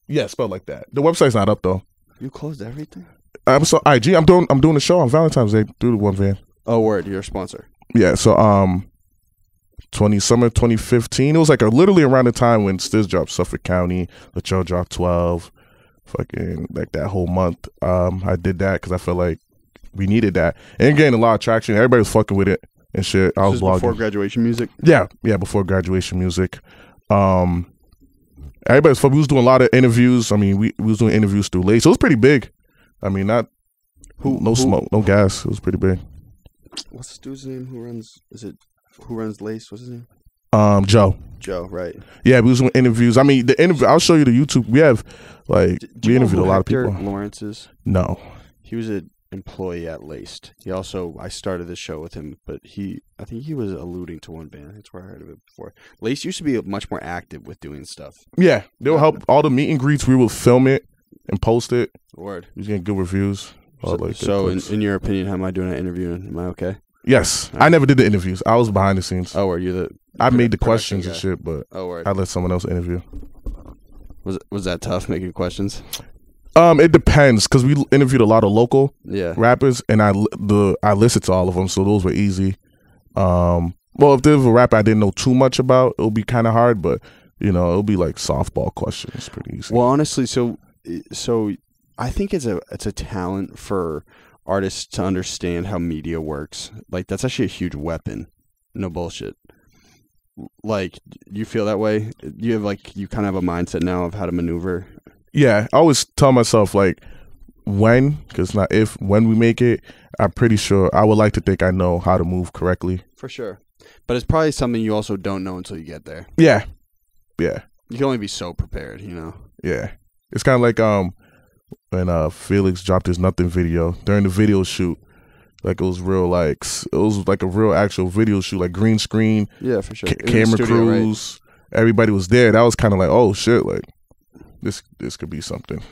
E: Yeah, spelled like that. The website's not up though.
C: You closed everything?
E: I'm IG. I'm doing a show on Valentine's Day through the One Van.
C: Oh, word. You're a sponsor.
E: Yeah. So summer 2015. It was like literally around the time when Stiz dropped Suffolk County, Latrell dropped 12. Fucking like that whole month. I did that because I felt like we needed that and getting a lot of traction. Everybody was fucking with it and shit. I was blogging
C: before graduation music.
E: Yeah, before graduation music. Everybody was fucking. We was doing a lot of interviews. I mean, we was doing interviews through Lace. So it was pretty big. I mean, no smoke, no gas. It was pretty big.
C: What's the dude's name? Who runs Lace? What's his name?
E: Joe,
C: right?
E: Yeah, we was doing interviews. I mean, the interview. I'll show you the YouTube. We have we interviewed a lot of people.
C: Lawrence is?
E: No,
C: he was an employee at Laced. I started this show with him, but I think he was alluding to One Band. That's where I heard of it before. Laced used to be much more active with doing stuff.
E: Yeah, they will help all the meet and greets. We will film it and post it.
C: Word.
E: He's getting good reviews.
C: So in your opinion, how am I doing an interview? Am I okay?
E: Yes, right. I never did the interviews. I was behind the scenes.
C: Oh, were you
E: I made the questions and shit, but
C: word.
E: I let someone else interview.
C: Was that tough making questions?
E: It depends because we interviewed a lot of local rappers, and I listened to all of them, so those were easy. Well, if there was a rapper I didn't know too much about, it'll be kind of hard, but it'll be like softball questions, pretty easy.
C: Well, honestly, so I think it's a talent for artists to understand how media works. Like that's actually a huge weapon. No bullshit. Like, you feel that way? You have you kind of have a mindset now of how to maneuver.
E: Yeah, I always tell myself when we make it, I'm pretty sure I would like to think I know how to move correctly. For sure.
C: But it's probably something you also don't know until you get there.
E: Yeah.
C: You can only be so prepared,
E: Yeah. It's kind of like when Felix dropped his Nothing video. During the video shoot, it was real it was like a real actual video shoot, like green screen.
C: Yeah, for sure.
E: Camera crews. Right? Everybody was there. That was kind of like, oh shit, this could be something.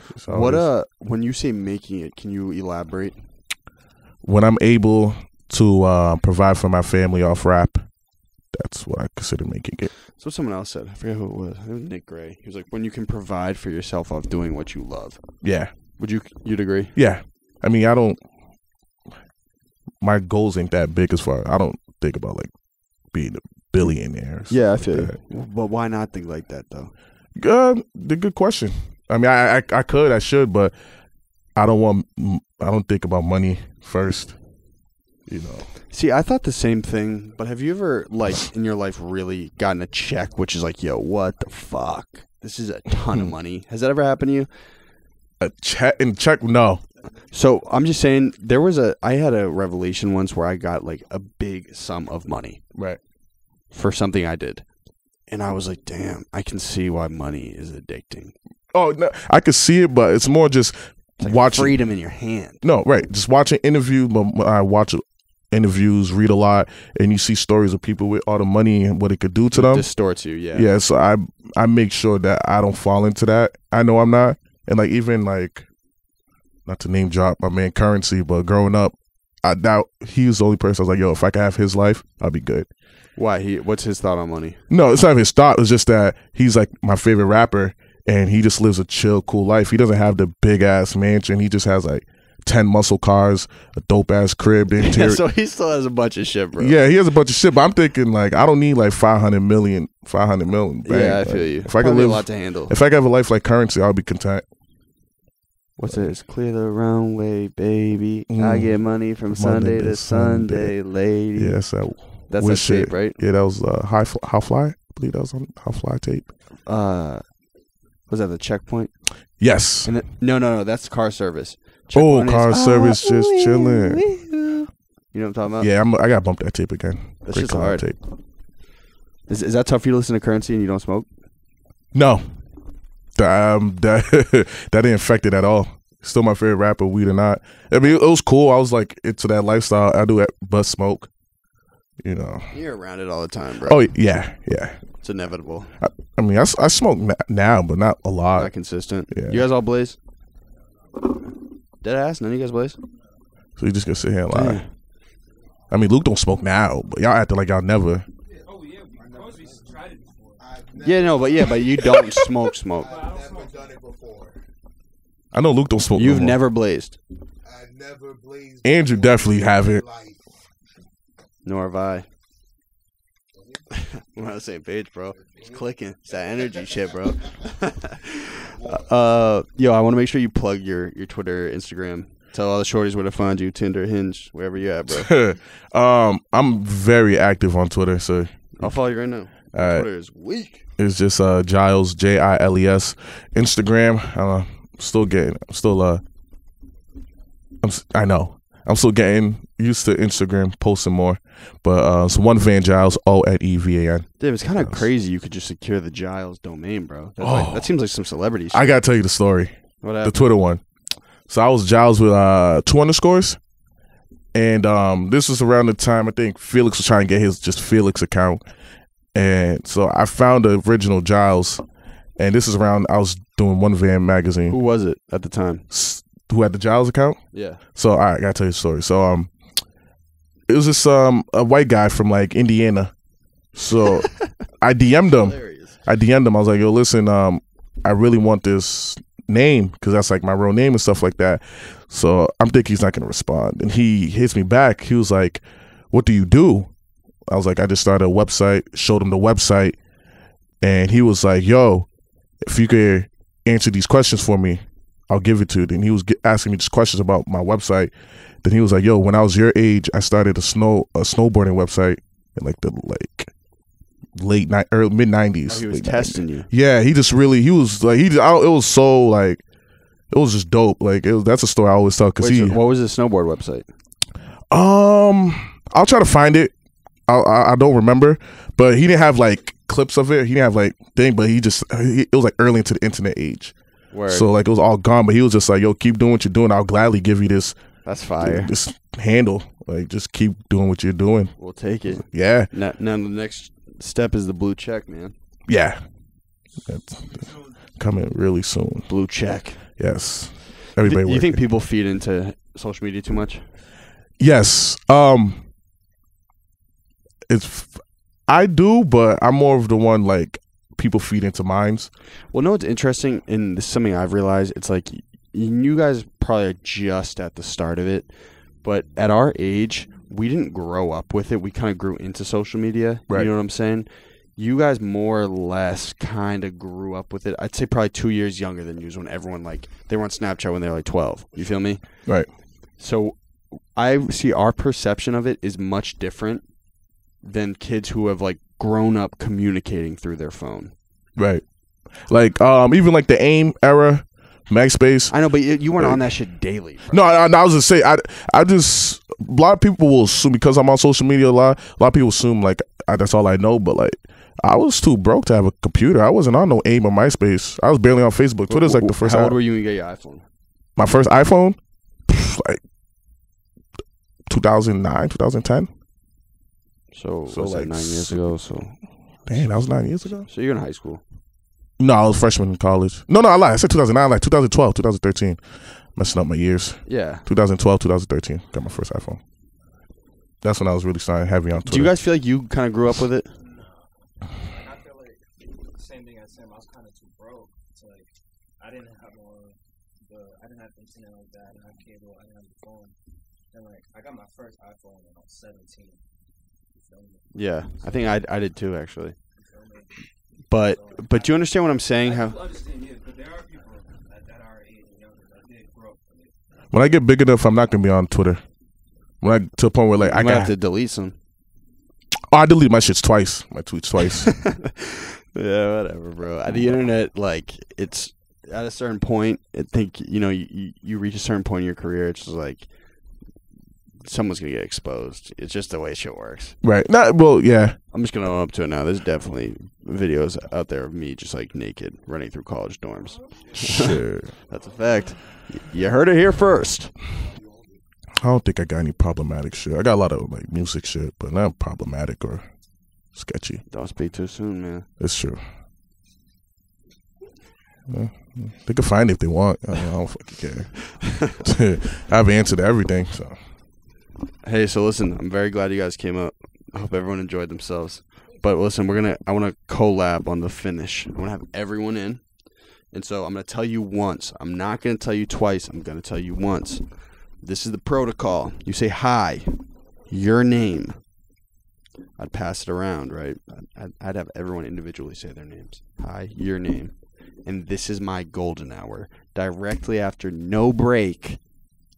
C: When you say making it, can you elaborate?
E: When I'm able to provide for my family off rap, that's what I consider making it.
C: So someone else said, I forget who it was. It was Nick Gray. He was like, when you can provide for yourself off doing what you love.
E: Yeah.
C: You'd agree?
E: Yeah. I mean, my goals ain't that big I don't think about being a billionaire.
C: Yeah, I feel you. But why not think like that though?
E: The good question. I mean, I should, but I don't think about money first.
C: See, I thought the same thing, but have you ever, in your life really gotten a check, which is yo, what the fuck? This is a ton of money. Has that ever happened to you?
E: A check? No.
C: So, I'm just saying, I had a revelation once where I got, a big sum of money.
E: Right.
C: For something I did. And I was like, damn, I can see why money is addicting.
E: Oh, no, I could see it, but it's more just watching.
C: Freedom in your hand.
E: No, right. Just watching interviews. But I watch interviews, read a lot, and you see stories of people with all the money and what it could do to them.
C: Distorts you, yeah.
E: Yeah, so I make sure that I don't fall into that. I know I'm not. And even not to name drop my man Currency, but growing up, I doubt he was the only person I was like, yo, if I could have his life, I'll be good.
C: Why? What's his thought on money?
E: No, it's not his thought. It's just that he's my favorite rapper, and he just lives a chill, cool life. He doesn't have the big ass mansion. He just has 10 muscle cars, a dope ass crib.
C: Yeah, so he still has a bunch of shit, bro.
E: Yeah, he has a bunch of shit, but I'm thinking I don't need 500 million. Bang.
C: Yeah, I feel you.
E: If I could live
C: a lot to handle.
E: If I could have a life like Currency, I'll be content.
C: What's it? It's clear the runway, baby. I get money from Sunday to Sunday, lady.
E: Yeah,
C: that's that shape, right?
E: Yeah, that was How Fly. believe that was on How Fly tape.
C: Was that the checkpoint?
E: Yes.
C: And no, that's car service.
E: Oh,
C: Checkpoint
E: car
C: is,
E: service just chilling.
C: wee-hoo. You know what I'm talking about?
E: Yeah, I got to bump that tape again.
C: That's
E: Great
C: just
E: collab
C: hard.
E: tape.
C: Is that tough for you to listen to Currency and you don't smoke?
E: No. That didn't affect it at all. Still my favorite rapper, weed or not. I mean, it was cool. I was like into that lifestyle. I do it, but smoke. You know.
C: You're around it all the time, bro.
E: Oh, yeah.
C: It's inevitable.
E: I mean, I smoke now, but not a lot.
C: Not consistent.
E: Yeah.
C: You guys all blaze? Dead ass? None of you guys blaze?
E: So you just gonna sit here and lie.
C: Damn.
E: I mean, Luke don't smoke now, but y'all acting like y'all never.
C: But you don't smoke.
B: I've never done it before.
E: I know Luke don't smoke.
C: You've
E: no more.
C: never blazed.
B: I've never blazed.
E: Andrew
B: before
E: definitely
B: in
E: haven't.
B: my life.
C: Nor have I. We're on the same page, bro. It's clicking. It's that energy shit, bro. Yo, I want to make sure you plug your Twitter, Instagram. Tell all the shorties where to find you, Tinder, Hinge, wherever you at, bro.
E: I'm very active on Twitter, so
C: I'll follow you right now.
E: Alright.
C: Twitter is weak.
E: it's just Jiles, Jiles. Instagram, I'm still getting used to Instagram posting more, but it's one Van Jiles, ONEVAN.
C: Dude, it's kind of crazy you could just secure the Jiles domain, bro. That seems like some celebrity shit.
E: I gotta tell you the story.
C: What
E: The
C: happened?
E: Twitter one. So I was Jiles with 2 underscores, and this was around the time I think Felix was trying to get his just Felix account, and so I found the original Jiles, and this is around I was doing One Van magazine.
C: Who was it at the time?
E: Who had the Jiles account?
C: Yeah.
E: So all right, I gotta tell you the story. So it was this a white guy from like Indiana. So I DM'd him.
C: Hilarious.
E: I was like, yo, listen, I really want this name because that's like my real name and stuff like that. So I'm thinking he's not gonna respond. And he hits me back. He was like, what do you do? I was like, I just started a website, showed him the website, and he was like, yo, if you could answer these questions for me, I'll give it to you. Then he was asking me just questions about my website. Then he was like, yo, when I was your age, I started a snowboarding website in like the mid 90s.
C: Oh, he was testing you.
E: Yeah, it was so like, it was just dope. Like that's a story I always tell. Cause
C: Wait, so what was the snowboard website?
E: I'll try to find it. I don't remember, but he didn't have like clips of it. He didn't have like thing, but it was like early into the internet age.
C: Word.
E: So like it was all gone, but he was just like, yo, keep doing what you're doing. I'll gladly give you this.
C: That's fire.
E: This handle. Like just keep doing what you're doing.
C: We'll take it.
E: Yeah.
C: Now the next step is the blue check, man.
E: Yeah. That's coming really soon.
C: Blue check.
E: Yes. Everybody
C: You think
E: working.
C: people feed into social media too much?
E: Yes. I do, but I'm more of the one like people feed into minds.
C: Well, no, it's interesting, and this is something I've realized. It's like you guys probably are just at the start of it, but at our age, we didn't grow up with it. We kind of grew into social media.
E: Right.
C: You know what I'm saying? You guys more or less kind of grew up with it. I'd say probably 2 years younger than you, when everyone they were on Snapchat when they were like 12. You feel me?
E: Right.
C: So I see our perception of it is much different than kids who have like grown up communicating through their phone.
E: Right. Like even like the AIM era, MySpace.
C: I know, but you weren't on that shit daily, bro.
E: No, I was gonna say I just a lot of people will assume because I'm on social media a lot of people assume like that's all I know, but like I was too broke to have a computer. I wasn't on no AIM or MySpace. I was barely on Facebook. Twitter's like the first.
C: How old were you when you got your iPhone?
E: My first iPhone, like 2009, 2010.
C: So what's
E: like
C: that, 9 years ago? So
E: Damn, that was 9 years ago.
C: you're in high school.
E: No, I was freshman in college. No, I lied. I said 2009, like 2012, 2013. Messing up my years.
C: Yeah.
E: 2012, 2013. Got my first iPhone. That's when I was really starting heavy on Twitter.
C: Do you guys feel like you kind of grew up with it?
D: I feel like the same thing as Sam. I was kind of too broke. So like, I didn't have internet like that. I didn't have cable. I didn't have the phone. And like, I got my first iPhone when I was 17. You feel me?
C: Yeah, I think I did too, actually.
D: You feel me?
C: But do you understand what I'm saying?
D: I
C: How
D: do understand, yeah, but there are people that are age and younger that did grow up with it.
E: When I get big enough, I'm not gonna be on Twitter. When I to the point where like
C: I
E: I
C: might have
E: got
C: to delete some.
E: Oh, I delete my shits twice. My tweets twice.
C: Yeah, whatever, bro. The internet, like, it's at a certain point. I think you reach a certain point in your career. It's just like someone's gonna get exposed. It's just the way shit works.
E: Right. Well, yeah.
C: I'm just gonna own up to it now. There's definitely videos out there of me just like naked running through college dorms.
E: Sure.
C: That's a fact. You heard it here first.
E: I don't think I got any problematic shit. I got a lot of like music shit, but not problematic or sketchy.
C: Don't speak too soon, man.
E: It's true. Yeah, they can find it if they want. I don't fucking care. I have an answer to everything. So,
C: hey, so listen, I'm very glad you guys came up. I hope everyone enjoyed themselves. But listen, I want to collab on the finish. I want to have everyone in. And so I'm going to tell you once. I'm not going to tell you twice. I'm going to tell you once. This is the protocol. You say hi, your name. I'd pass it around, right? I'd have everyone individually say their names. Hi, your name. And this is my golden hour. Directly after no break,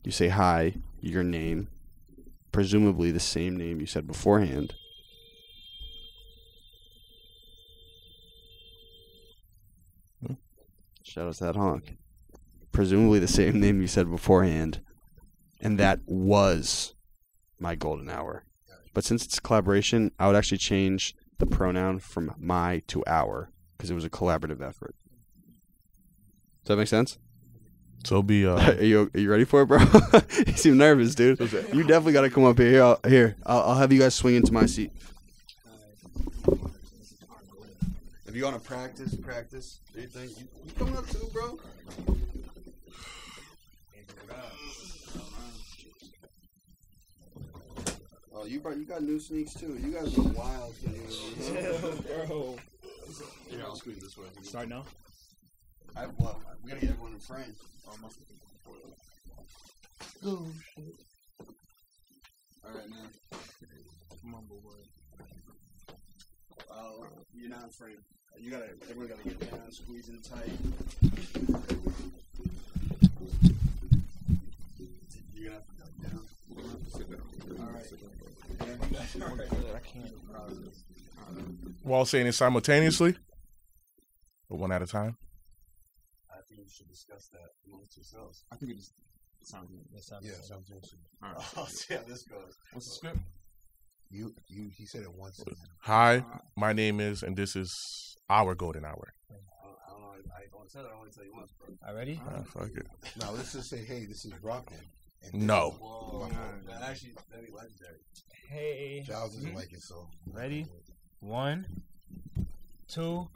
C: you say hi, your name. Presumably the same name you said beforehand. Shout out to that honk. Presumably the same name you said beforehand. And that was my golden hour. But since it's a collaboration, I would actually change the pronoun from my to our because it was a collaborative effort. Does that make sense?
E: so be
C: Are you ready for it, bro? You seem nervous, dude. You definitely got to come up here. I'll have you guys swing into my seat. If you want to practice, do you think? You coming up too, bro? Oh, you got new sneaks too. You guys are wild.
D: Bro.
C: Here, I'll squeeze this way.
D: Start now?
C: We gotta get everyone in frame. Oh, shit. Alright, man. Come on, boy. You're not in frame. Everyone gotta get down, squeeze in tight. You're gonna have to duck down. Alright. I can't.
E: we're all saying it simultaneously, or one at a time.
C: I think we should discuss that amongst yourselves.
F: I think it just sounds good.
B: Yeah, sounds
F: All right.
C: I'll see how this goes.
F: What's the script?
B: he said it once.
E: Hi, my name is, and this is our golden hour.
C: I don't know. I want to tell it. I want to tell you once, bro.
D: All right, ready?
E: Fuck it.
B: Now let's just say, hey, this is Rockin'.
E: No.
C: Whoa. That'd be legendary.
D: Hey.
B: Jiles doesn't like it, so.
D: Ready? 1, 2,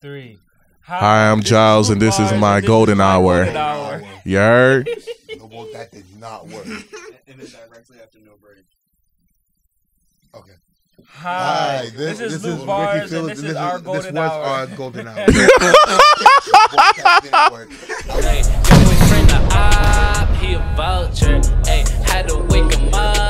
D: 3.
E: Hi, I'm Jiles, and this is my golden hour. You heard?
B: No, well, that did not work.
C: And then directly after no break.
B: Okay.
D: Hi, this is Luke Bars, and this is our golden hour.
B: Our golden hour.
A: Hey, yo, his friend the op, he a vulture. Hey, had to wake him up.